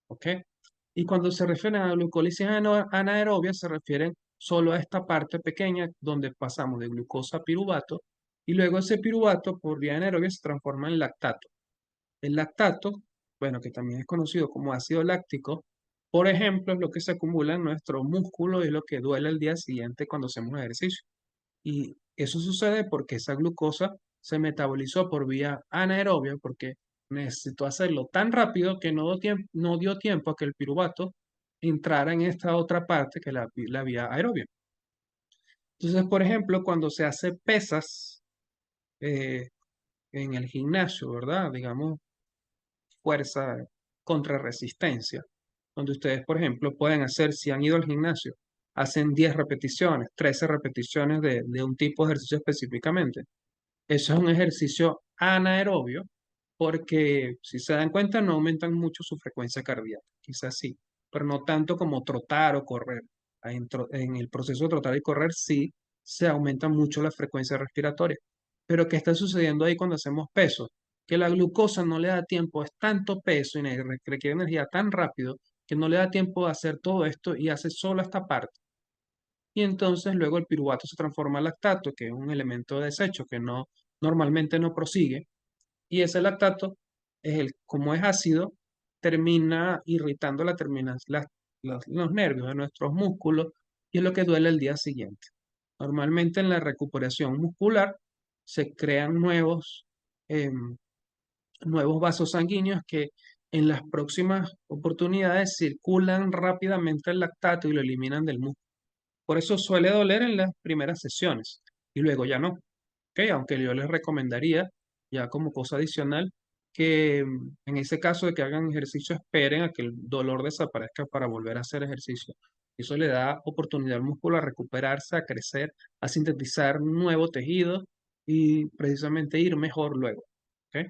¿Ok? Y cuando se refieren a glucólisis anaerobia, se refieren solo a esta parte pequeña donde pasamos de glucosa a piruvato y luego ese piruvato por vía anaerobia se transforma en lactato. El lactato, bueno, que también es conocido como ácido láctico, por ejemplo, es lo que se acumula en nuestro músculo y es lo que duele el día siguiente cuando hacemos ejercicio. Y eso sucede porque esa glucosa se metabolizó por vía anaerobia, porque necesitó hacerlo tan rápido que no dio tiempo a que el piruvato entrara en esta otra parte que es la vía aerobia. Entonces, por ejemplo, cuando se hace pesas eh, en el gimnasio, ¿verdad? Digamos, fuerza contra resistencia, donde ustedes, por ejemplo, pueden hacer, si han ido al gimnasio, hacen 10 repeticiones, 13 repeticiones de un tipo de ejercicio específicamente. Eso es un ejercicio anaerobio porque si se dan cuenta no aumentan mucho su frecuencia cardíaca, quizás sí, pero no tanto como trotar o correr. En el proceso de trotar y correr sí se aumenta mucho la frecuencia respiratoria. Pero ¿qué está sucediendo ahí cuando hacemos peso? Que la glucosa no le da tiempo, es tanto peso y requiere energía tan rápido que no le da tiempo de hacer todo esto y hace solo esta parte. Y entonces luego el piruvato se transforma en lactato, que es un elemento de desecho que normalmente no prosigue, y ese lactato, como es ácido, termina irritando los nervios de nuestros músculos y es lo que duele el día siguiente. Normalmente en la recuperación muscular se crean em, nuevos vasos sanguíneos que en las próximas oportunidades circulan rápidamente el lactato y lo eliminan del músculo. Por eso suele doler en las primeras sesiones y luego ya no. ¿Ok? Aunque yo les recomendaría, ya como cosa adicional, que en ese caso de que hagan ejercicio, esperen a que el dolor desaparezca para volver a hacer ejercicio. Eso le da oportunidad al músculo a recuperarse, a crecer, a sintetizar nuevo tejido y precisamente ir mejor luego. ¿Ok?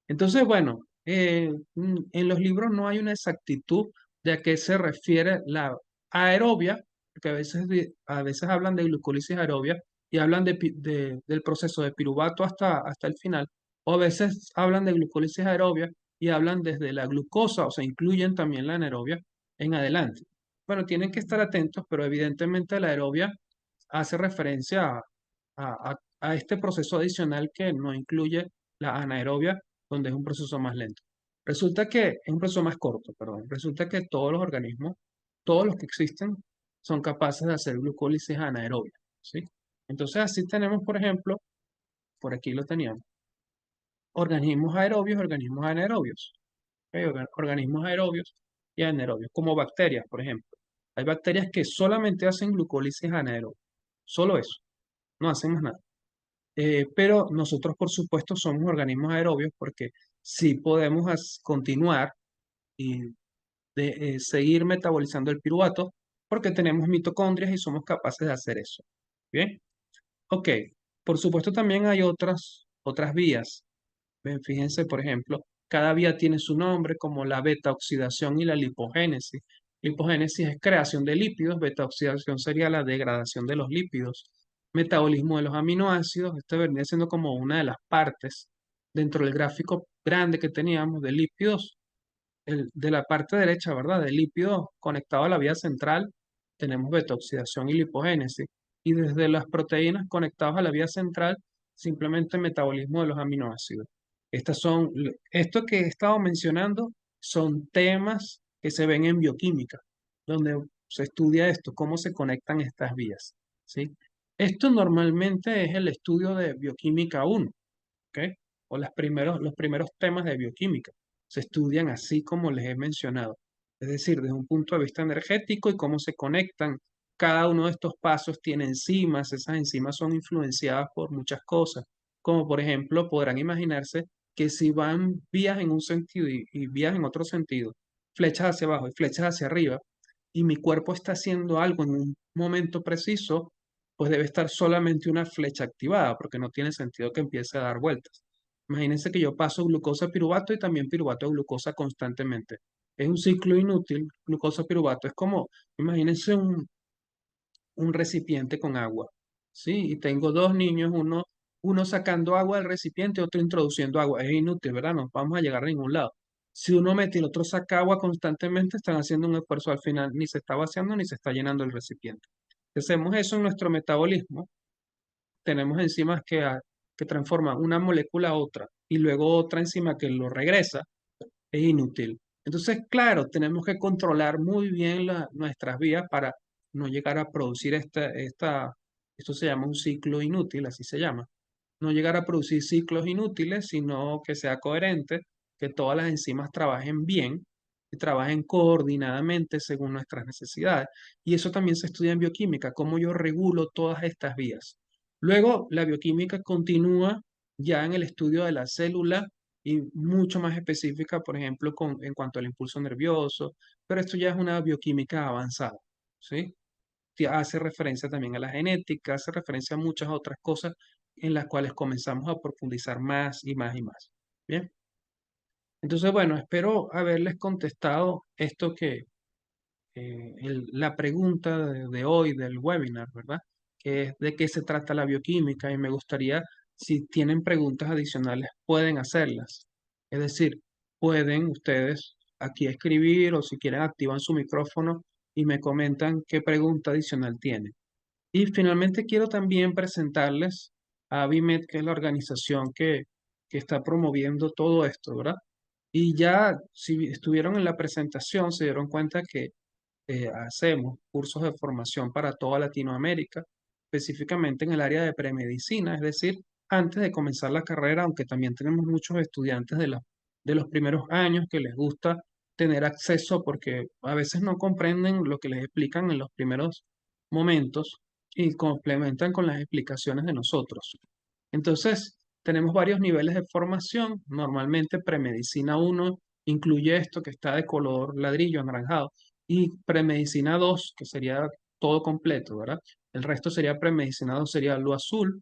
Entonces, bueno, en los libros no hay una exactitud de a qué se refiere la aerobia, porque a veces hablan de glucólisis aerobia y hablan del proceso de piruvato hasta el final, o a veces hablan de glucólisis aerobia y hablan desde la glucosa, o sea, incluyen también la anaerobia en adelante. Bueno, tienen que estar atentos, pero evidentemente la aerobia hace referencia a este proceso adicional que no incluye la anaerobia donde es un proceso más lento. Resulta que es un proceso más corto, perdón. Resulta que todos los organismos, todos los que existen, son capaces de hacer glucólisis anaerobia, ¿sí? Entonces así tenemos, por ejemplo, por aquí lo teníamos, organismos aerobios, organismos anaerobios, ¿ok? Organismos aerobios y anaerobios, como bacterias, por ejemplo. Hay bacterias que solamente hacen glucólisis anaerobia, solo eso, no hacen más nada. Pero nosotros, por supuesto, somos organismos aerobios porque sí podemos continuar y seguir metabolizando el piruvato porque tenemos mitocondrias y somos capaces de hacer eso. Bien, ok. Por supuesto, también hay otras vías. Ven, fíjense, por ejemplo, cada vía tiene su nombre, como la beta oxidación y la lipogénesis. Lipogénesis es creación de lípidos, beta oxidación sería la degradación de los lípidos. Metabolismo de los aminoácidos, este vendría siendo como una de las partes dentro del gráfico grande que teníamos de lípidos, de la parte derecha, ¿verdad? De lípidos conectado a la vía central, tenemos beta oxidación y lipogénesis. Y desde las proteínas conectadas a la vía central, simplemente metabolismo de los aminoácidos. Esto que he estado mencionando son temas que se ven en bioquímica, donde se estudia esto, cómo se conectan estas vías, ¿sí? Esto normalmente es el estudio de bioquímica 1, ¿ok? O los primeros temas de bioquímica. Se estudian así como les he mencionado. Es decir, desde un punto de vista energético y cómo se conectan. Cada uno de estos pasos tiene enzimas. Esas enzimas son influenciadas por muchas cosas. Como por ejemplo, podrán imaginarse que si van vías en un sentido y vías en otro sentido, flechas hacia abajo y flechas hacia arriba, y mi cuerpo está haciendo algo en un momento preciso, pues debe estar solamente una flecha activada, porque no tiene sentido que empiece a dar vueltas. Imagínense que yo paso glucosa a piruvato y también piruvato a glucosa constantemente. Es un ciclo inútil, glucosa a piruvato. Es como, imagínense un recipiente con agua, ¿sí? Y tengo dos niños, uno sacando agua del recipiente, otro introduciendo agua. Es inútil, ¿verdad? No vamos a llegar a ningún lado. Si uno mete y el otro saca agua constantemente, están haciendo un esfuerzo al final, ni se está vaciando ni se está llenando el recipiente. Si hacemos eso en nuestro metabolismo, tenemos enzimas que transforman una molécula a otra y luego otra enzima que lo regresa, es inútil. Entonces, claro, tenemos que controlar muy bien nuestras vías para no llegar a producir esto se llama un ciclo inútil, así se llama. No llegar a producir ciclos inútiles, sino que sea coherente, que todas las enzimas trabajen bien y trabajen coordinadamente según nuestras necesidades. Y eso también se estudia en bioquímica, cómo yo regulo todas estas vías. Luego, la bioquímica continúa ya en el estudio de la célula y mucho más específica, por ejemplo, en cuanto al impulso nervioso, pero esto ya es una bioquímica avanzada, ¿sí? Hace referencia también a la genética, hace referencia a muchas otras cosas en las cuales comenzamos a profundizar más y más y más. Bien, entonces, bueno, espero haberles contestado esto que, la pregunta de hoy del webinar, ¿verdad? Que es de qué se trata la bioquímica y me gustaría, si tienen preguntas adicionales, pueden hacerlas. Es decir, pueden ustedes aquí escribir o si quieren activan su micrófono y me comentan qué pregunta adicional tienen. Y finalmente quiero también presentarles a Avimed, que es la organización que está promoviendo todo esto, ¿verdad? Y ya, si estuvieron en la presentación, se dieron cuenta que hacemos cursos de formación para toda Latinoamérica, específicamente en el área de premedicina, es decir, antes de comenzar la carrera, aunque también tenemos muchos estudiantes de los primeros años que les gusta tener acceso porque a veces no comprenden lo que les explican en los primeros momentos y complementan con las explicaciones de nosotros. Entonces, tenemos varios niveles de formación. Normalmente, premedicina uno incluye esto que está de color ladrillo anaranjado y premedicina 2 que sería todo completo, ¿verdad? El resto sería premedicina 2 sería lo azul.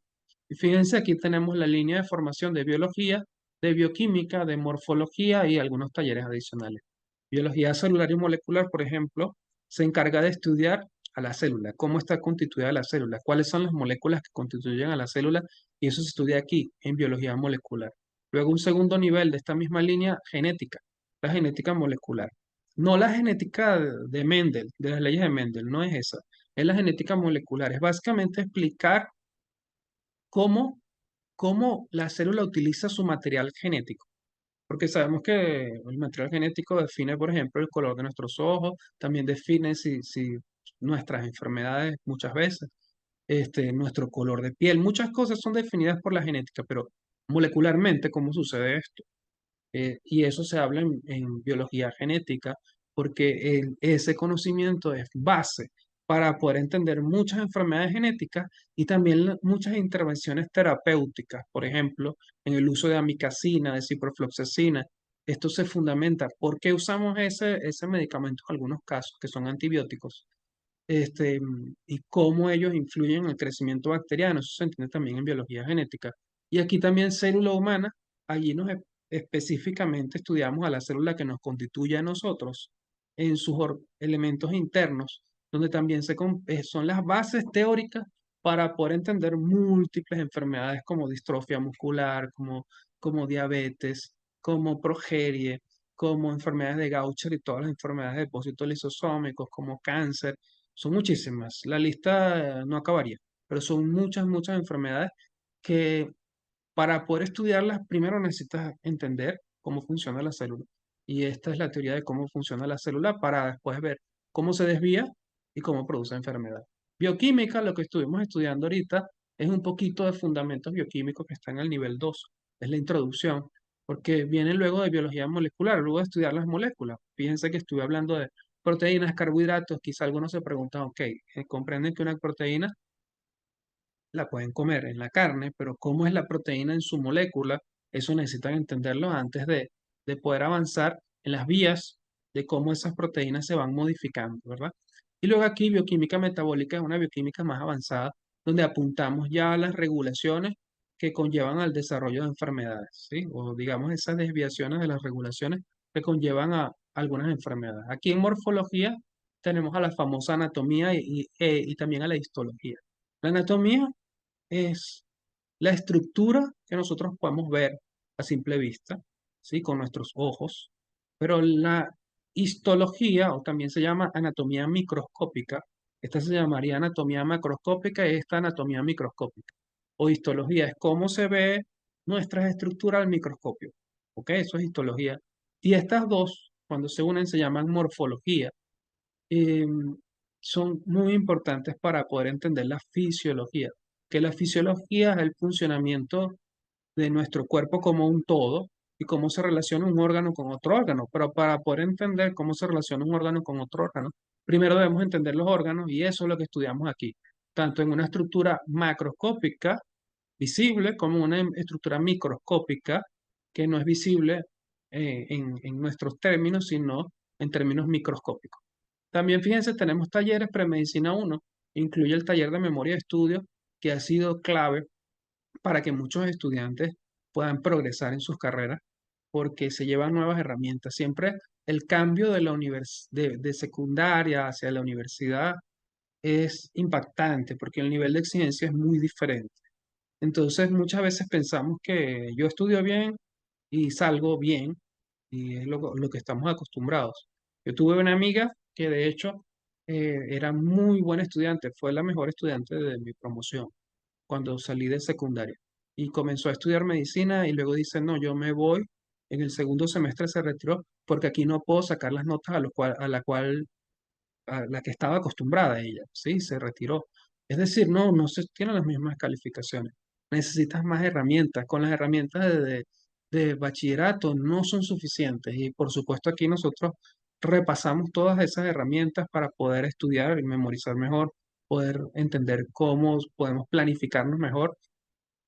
Y fíjense, aquí tenemos la línea de formación de biología, de bioquímica, de morfología y algunos talleres adicionales. Biología celular y molecular, por ejemplo, se encarga de estudiar a la célula, cómo está constituida la célula, cuáles son las moléculas que constituyen a la célula, y eso se estudia aquí, en biología molecular. Luego, un segundo nivel de esta misma línea, genética, la genética molecular. No la genética de Mendel, de las leyes de Mendel, no es esa. Es la genética molecular. Es básicamente explicar cómo, cómo la célula utiliza su material genético. Porque sabemos que el material genético define, por ejemplo, el color de nuestros ojos, también define si nuestras enfermedades muchas veces, nuestro color de piel, muchas cosas son definidas por la genética, pero molecularmente, ¿cómo sucede esto? Y eso se habla en biología genética, porque ese conocimiento es base para poder entender muchas enfermedades genéticas y también muchas intervenciones terapéuticas, por ejemplo, en el uso de amicacina, de ciprofloxacina. Esto se fundamenta. ¿Por qué usamos ese medicamento en algunos casos, que son antibióticos? Y cómo ellos influyen en el crecimiento bacteriano. Eso se entiende también en biología genética. Y aquí también célula humana, allí específicamente estudiamos a la célula que nos constituye a nosotros en sus elementos internos, donde también son las bases teóricas para poder entender múltiples enfermedades como distrofia muscular, como diabetes, como progerie, como enfermedades de Gaucher y todas las enfermedades de depósitos lisosómicos, como cáncer. Son muchísimas. La lista no acabaría, pero son muchas, muchas enfermedades que para poder estudiarlas, primero necesitas entender cómo funciona la célula. Y esta es la teoría de cómo funciona la célula para después ver cómo se desvía y cómo produce enfermedad. Bioquímica, lo que estuvimos estudiando ahorita, es un poquito de fundamentos bioquímicos que están en el nivel 2. Es la introducción, porque viene luego de biología molecular, luego de estudiar las moléculas. Fíjense que estuve hablando de proteínas, carbohidratos, quizá algunos se preguntan, ok, comprenden que una proteína la pueden comer en la carne, pero cómo es la proteína en su molécula, eso necesitan entenderlo antes de poder avanzar en las vías de cómo esas proteínas se van modificando, ¿verdad? Y luego aquí bioquímica metabólica es una bioquímica más avanzada, donde apuntamos ya a las regulaciones que conllevan al desarrollo de enfermedades, ¿sí? O digamos esas desviaciones de las regulaciones que conllevan a algunas enfermedades. Aquí en morfología tenemos a la famosa anatomía y también a la histología. La anatomía es la estructura que nosotros podemos ver a simple vista, ¿sí? Con nuestros ojos, pero la histología, o también se llama anatomía microscópica, esta se llamaría anatomía macroscópica y esta anatomía microscópica, o histología, es cómo se ve nuestras estructuras al microscopio, ¿ok? Eso es histología. Y estas dos, cuando se unen, se llaman morfología. Son muy importantes para poder entender la fisiología, que la fisiología es el funcionamiento de nuestro cuerpo como un todo y cómo se relaciona un órgano con otro órgano. Pero para poder entender cómo se relaciona un órgano con otro órgano, primero debemos entender los órganos y eso es lo que estudiamos aquí, tanto en una estructura macroscópica, visible, como una estructura microscópica que no es visible en nuestros términos, sino en términos microscópicos. También fíjense, tenemos talleres premedicina 1, incluye el taller de memoria de estudio, que ha sido clave para que muchos estudiantes puedan progresar en sus carreras porque se llevan nuevas herramientas. Siempre el cambio de de secundaria hacia la universidad es impactante porque el nivel de exigencia es muy diferente. Entonces, muchas veces pensamos que yo estudio bien y salgo bien, y es lo que estamos acostumbrados. Yo tuve una amiga que de hecho era muy buena estudiante, fue la mejor estudiante de mi promoción cuando salí de secundaria. Y comenzó a estudiar medicina y luego dice, no, yo me voy. En el segundo semestre se retiró porque aquí no puedo sacar las notas a la cual a la que estaba acostumbrada ella, ¿sí? Se retiró. Es decir, no se tienen las mismas calificaciones. Necesitas más herramientas. Con las herramientas de bachillerato no son suficientes. Y por supuesto aquí nosotros repasamos todas esas herramientas para poder estudiar y memorizar mejor, poder entender cómo podemos planificarnos mejor.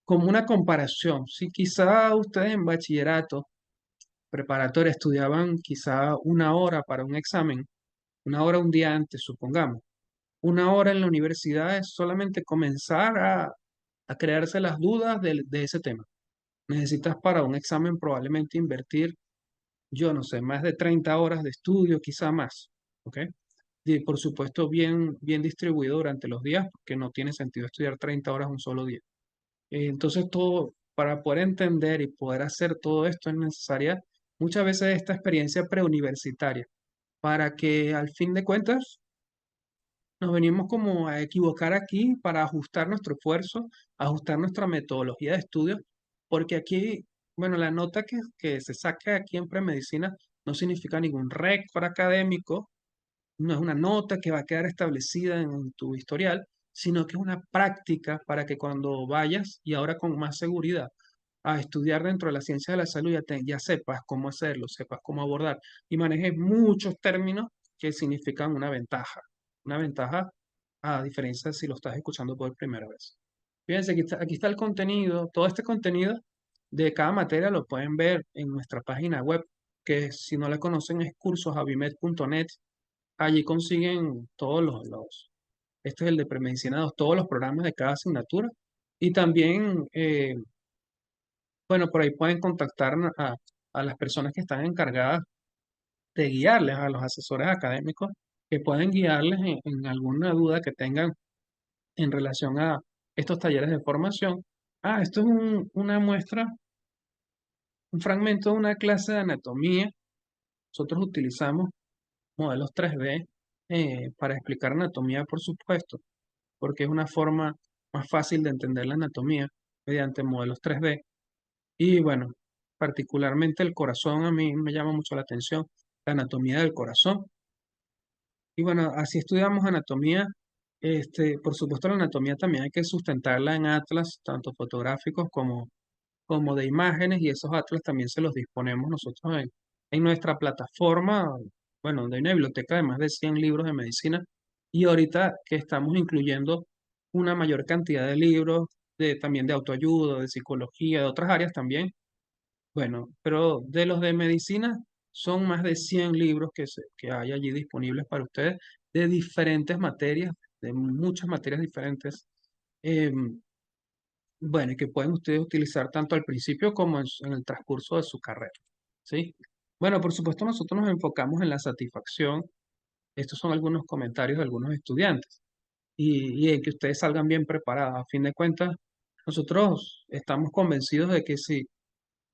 Como una comparación, si quizá ustedes en bachillerato preparatoria estudiaban quizá una hora para un examen, una hora un día antes, supongamos. Una hora en la universidad es solamente comenzar a crearse las dudas de ese tema. Necesitas para un examen probablemente invertir, yo no sé, más de 30 horas de estudio, quizá más. ¿Ok? Y por supuesto, bien distribuido durante los días, porque no tiene sentido estudiar 30 horas un solo día. Entonces, todo, para poder entender y poder hacer todo esto es necesaria muchas veces esta experiencia preuniversitaria, para que al fin de cuentas nos venimos como a equivocar aquí para ajustar nuestro esfuerzo, ajustar nuestra metodología de estudio, porque aquí, bueno, la nota que se saca aquí en premedicina no significa ningún récord académico, no es una nota que va a quedar establecida en tu historial, sino que es una práctica para que cuando vayas y ahora con más seguridad a estudiar dentro de la ciencia de la salud ya sepas cómo hacerlo, sepas cómo abordar y manejes muchos términos que significan una ventaja a diferencia de si lo estás escuchando por primera vez. Fíjense, aquí está el contenido, todo este contenido de cada materia lo pueden ver en nuestra página web, que si no la conocen es cursosabimed.net. Allí consiguen todos este es el de premedicinados, todos los programas de cada asignatura. Y también, bueno, por ahí pueden contactar a las personas que están encargadas de guiarles, a los asesores académicos, que pueden guiarles en alguna duda que tengan en relación a estos talleres de formación. Ah, esto es una muestra, un fragmento de una clase de anatomía. Nosotros utilizamos modelos 3D para explicar anatomía, por supuesto, porque es una forma más fácil de entender la anatomía mediante modelos 3D. Y bueno, particularmente el corazón a mí me llama mucho la atención, la anatomía del corazón. Y bueno, así estudiamos anatomía. Por supuesto, la anatomía también hay que sustentarla en atlas, tanto fotográficos como de imágenes, y esos atlas también se los disponemos nosotros en nuestra plataforma, bueno, donde hay una biblioteca de más de 100 libros de medicina, y ahorita que estamos incluyendo una mayor cantidad de libros, también de autoayuda, de psicología, de otras áreas también, bueno, pero de los de medicina son más de 100 libros que hay allí disponibles para ustedes de diferentes materias, de muchas materias diferentes. em, bueno, y que pueden ustedes utilizar tanto al principio como en el transcurso de su carrera, ¿sí? Bueno, por supuesto nosotros nos enfocamos en la satisfacción. Estos son algunos comentarios de algunos estudiantes y en que ustedes salgan bien preparados. A fin de cuentas, nosotros estamos convencidos de que si,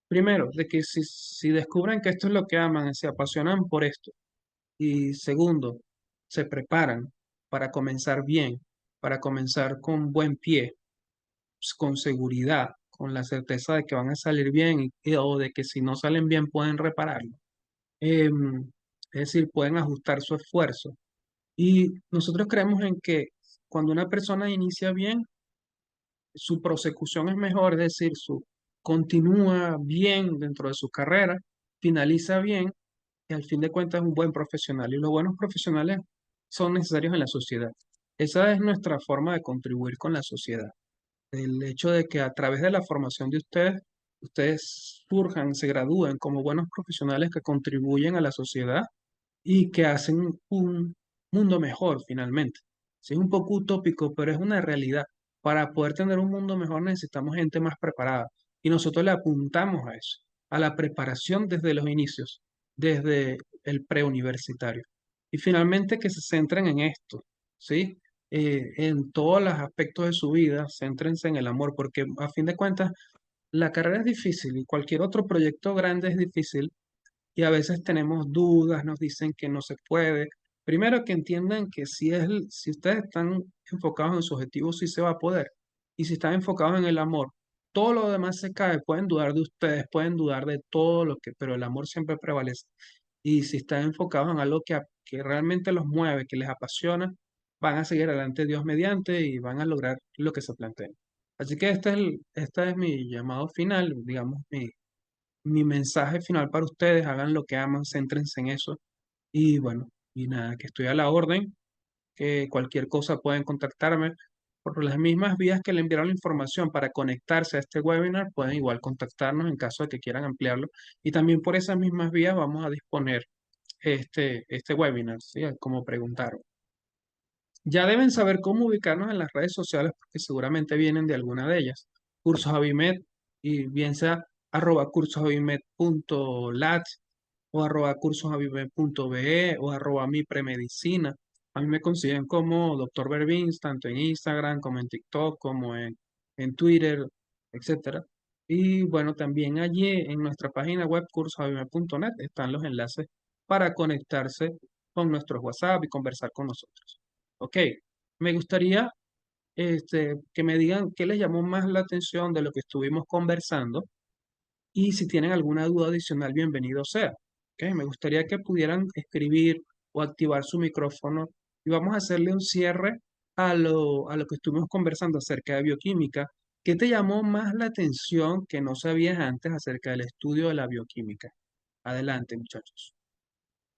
primero, de que si descubren que esto es lo que aman, se apasionan por esto, y segundo, se preparan para comenzar bien, para comenzar con buen pie, con seguridad, con la certeza de que van a salir bien o de que si no salen bien pueden repararlo. Es decir, pueden ajustar su esfuerzo. Y nosotros creemos en que cuando una persona inicia bien, su prosecución es mejor, es decir, continúa bien dentro de su carrera, finaliza bien y al fin de cuentas es un buen profesional. Y los buenos profesionales son necesarios en la sociedad. Esa es nuestra forma de contribuir con la sociedad. El hecho de que a través de la formación de ustedes, ustedes surjan, se gradúen como buenos profesionales que contribuyen a la sociedad y que hacen un mundo mejor finalmente. Sí, es un poco utópico, pero es una realidad, Para poder tener un mundo mejor necesitamos gente más preparada. Y nosotros le apuntamos a eso, a la preparación desde los inicios, desde el preuniversitario. Y finalmente que se centren en esto, ¿sí? En todos los aspectos de su vida, céntrense en el amor, porque a fin de cuentas la carrera es difícil y cualquier otro proyecto grande es difícil y a veces tenemos dudas, nos dicen que no se puede. Primero que entiendan que si ustedes están enfocados en su objetivo, sí se va a poder. Y si están enfocados en el amor, todo lo demás se cae. Pueden dudar de ustedes, pueden dudar de todo lo que, pero el amor siempre prevalece. Y si están enfocados en algo que realmente los mueve, que les apasiona, van a seguir adelante Dios mediante y van a lograr lo que se planteen. Así que este es mi llamado final, digamos, mi mensaje final para ustedes, hagan lo que aman, céntrense en eso y bueno, y nada, que estoy a la orden, que cualquier cosa pueden contactarme por las mismas vías que le enviaron la información para conectarse a este webinar, pueden igual contactarnos en caso de que quieran ampliarlo y también por esas mismas vías vamos a disponer este webinar, ¿sí? Como preguntaron. Ya deben saber cómo ubicarnos en las redes sociales porque seguramente vienen de alguna de ellas. Cursos Avimed y bien sea @cursosavimed.lat o @cursosavimed.be o @mipremedicina. A mí me consiguen como Dr. Berbins, tanto en Instagram como en TikTok, como en Twitter, etcétera. Y bueno, también allí en nuestra página web cursosavimed.net están los enlaces para conectarse con nuestros WhatsApp y conversar con nosotros. Ok, me gustaría que me digan qué les llamó más la atención de lo que estuvimos conversando y si tienen alguna duda adicional, bienvenido sea. Ok, me gustaría que pudieran escribir o activar su micrófono y vamos a hacerle un cierre a lo que estuvimos conversando acerca de bioquímica. ¿Qué te llamó más la atención que no sabías antes acerca del estudio de la bioquímica? Adelante, muchachos.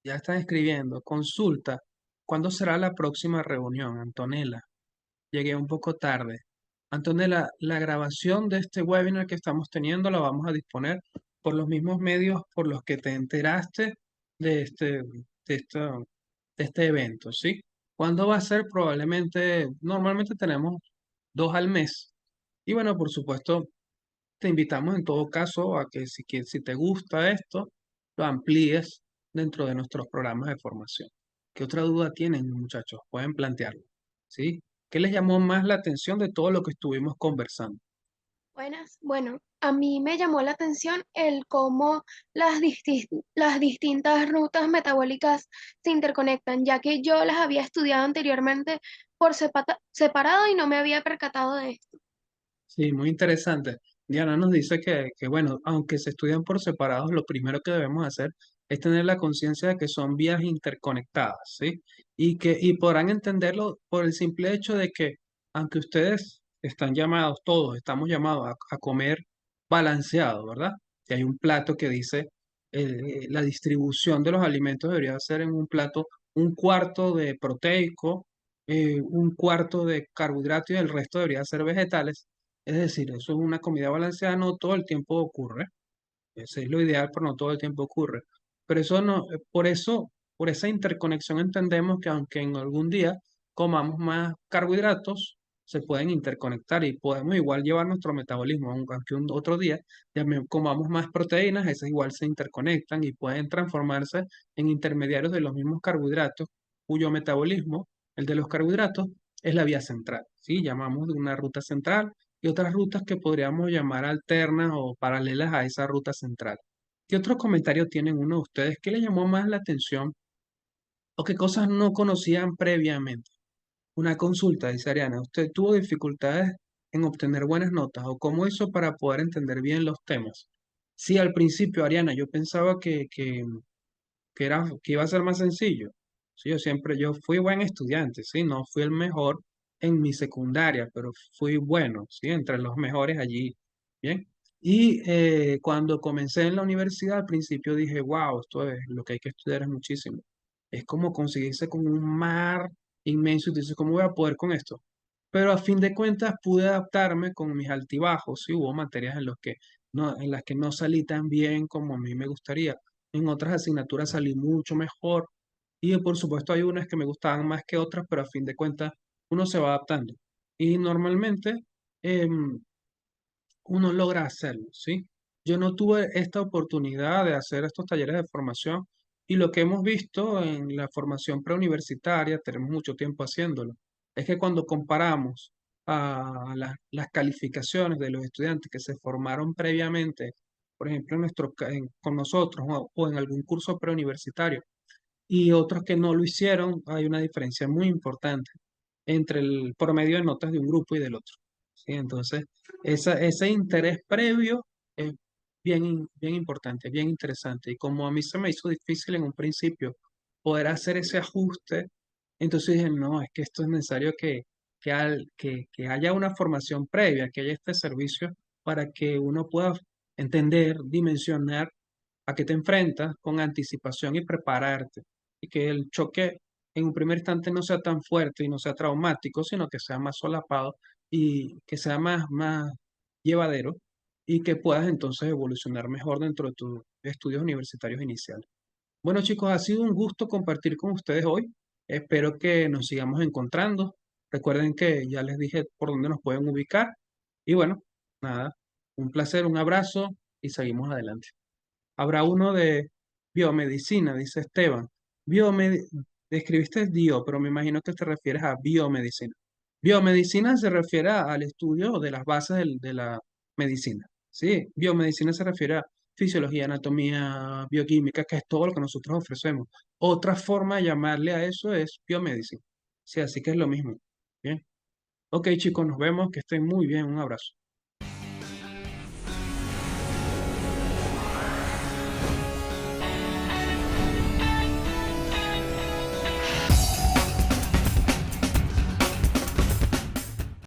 Ya están escribiendo. Consulta. ¿Cuándo será la próxima reunión, Antonella? Llegué un poco tarde. Antonella, la grabación de este webinar que estamos teniendo la vamos a disponer por los mismos medios por los que te enteraste de de esto- de este evento, ¿sí? ¿Cuándo va a ser? Probablemente, normalmente tenemos dos al mes. Y bueno, por supuesto, te invitamos en todo caso a que si te gusta esto, lo amplíes dentro de nuestros programas de formación. ¿Qué otra duda tienen, muchachos? Pueden plantearlo, ¿sí? ¿Qué les llamó más la atención de todo lo que estuvimos conversando? Buenas. Bueno, a mí me llamó la atención el cómo las distintas rutas metabólicas se interconectan, ya que yo las había estudiado anteriormente por separado y no me había percatado de esto. Sí, muy interesante. Diana nos dice bueno, aunque se estudian por separados, lo primero que debemos hacer es tener la conciencia de que son vías interconectadas, ¿sí? Y podrán entenderlo por el simple hecho de que, aunque ustedes están llamados, todos estamos llamados a comer balanceado, ¿verdad? Si hay un plato que dice la distribución de los alimentos debería ser en un plato un cuarto de proteico, un cuarto de carbohidrato y el resto debería ser vegetales. Es decir, eso es una comida balanceada, no todo el tiempo ocurre. Ese es lo ideal, pero no todo el tiempo ocurre. Pero eso no, por esa interconexión entendemos que aunque en algún día comamos más carbohidratos, se pueden interconectar y podemos igual llevar nuestro metabolismo, aunque un otro día comamos más proteínas, esas igual se interconectan y pueden transformarse en intermediarios de los mismos carbohidratos, cuyo metabolismo, el de los carbohidratos, es la vía central, ¿sí? Llamamos de una ruta central y otras rutas que podríamos llamar alternas o paralelas a esa ruta central. ¿Qué otros comentarios tienen uno de ustedes? ¿Qué les llamó más la atención o qué cosas no conocían previamente? Una consulta, dice Ariana. ¿Usted tuvo dificultades en obtener buenas notas o cómo hizo para poder entender bien los temas? Sí, al principio, Ariana, yo pensaba que iba a ser más sencillo. Sí, yo fui buen estudiante, sí, no fui el mejor en mi secundaria, pero fui bueno, sí, entre los mejores allí, bien. Y cuando comencé en la universidad, al principio dije, wow, esto es lo que hay que estudiar es muchísimo. Es como conseguirse con un mar inmenso y dices, ¿cómo voy a poder con esto? Pero a fin de cuentas pude adaptarme con mis altibajos, sí, hubo materias en las que no salí tan bien como a mí me gustaría en otras asignaturas salí mucho mejor y por supuesto hay unas que me gustaban más que otras, pero a fin de cuentas uno se va adaptando. Y normalmente em, uno logra hacerlo, ¿sí? Yo no tuve esta oportunidad de hacer estos talleres de formación y lo que hemos visto en la formación preuniversitaria, tenemos mucho tiempo haciéndolo, es que cuando comparamos a las calificaciones de los estudiantes que se formaron previamente, por ejemplo, con nosotros o en algún curso preuniversitario, y otros que no lo hicieron, hay una diferencia muy importante entre el promedio de notas de un grupo y del otro. ¿Sí? Entonces, ese interés previo es bien importante, bien interesante. Y como a mí se me hizo difícil en un principio poder hacer ese ajuste, entonces dije, no, es que esto es necesario que haya una formación previa, que haya este servicio para que uno pueda entender, dimensionar a qué te enfrentas con anticipación y prepararte. Y que el choque en un primer instante no sea tan fuerte y no sea traumático, sino que sea más solapado y que sea más llevadero y que puedas entonces evolucionar mejor dentro de tus estudios universitarios iniciales. Bueno, chicos, ha sido un gusto compartir con ustedes hoy. Espero que nos sigamos encontrando. Recuerden que ya les dije por dónde nos pueden ubicar. Y bueno, nada, un placer, un abrazo y seguimos adelante. Habrá uno de biomedicina, dice Esteban. Biomedi Escribiste dio, pero me imagino que te refieres a biomedicina. Biomedicina se refiere al estudio de las bases de la medicina. Sí, biomedicina se refiere a fisiología, anatomía, bioquímica, que es todo lo que nosotros ofrecemos. Otra forma de llamarle a eso es biomedicina. Sí, así que es lo mismo. Bien. Ok, chicos, nos vemos. Que estén muy bien. Un abrazo.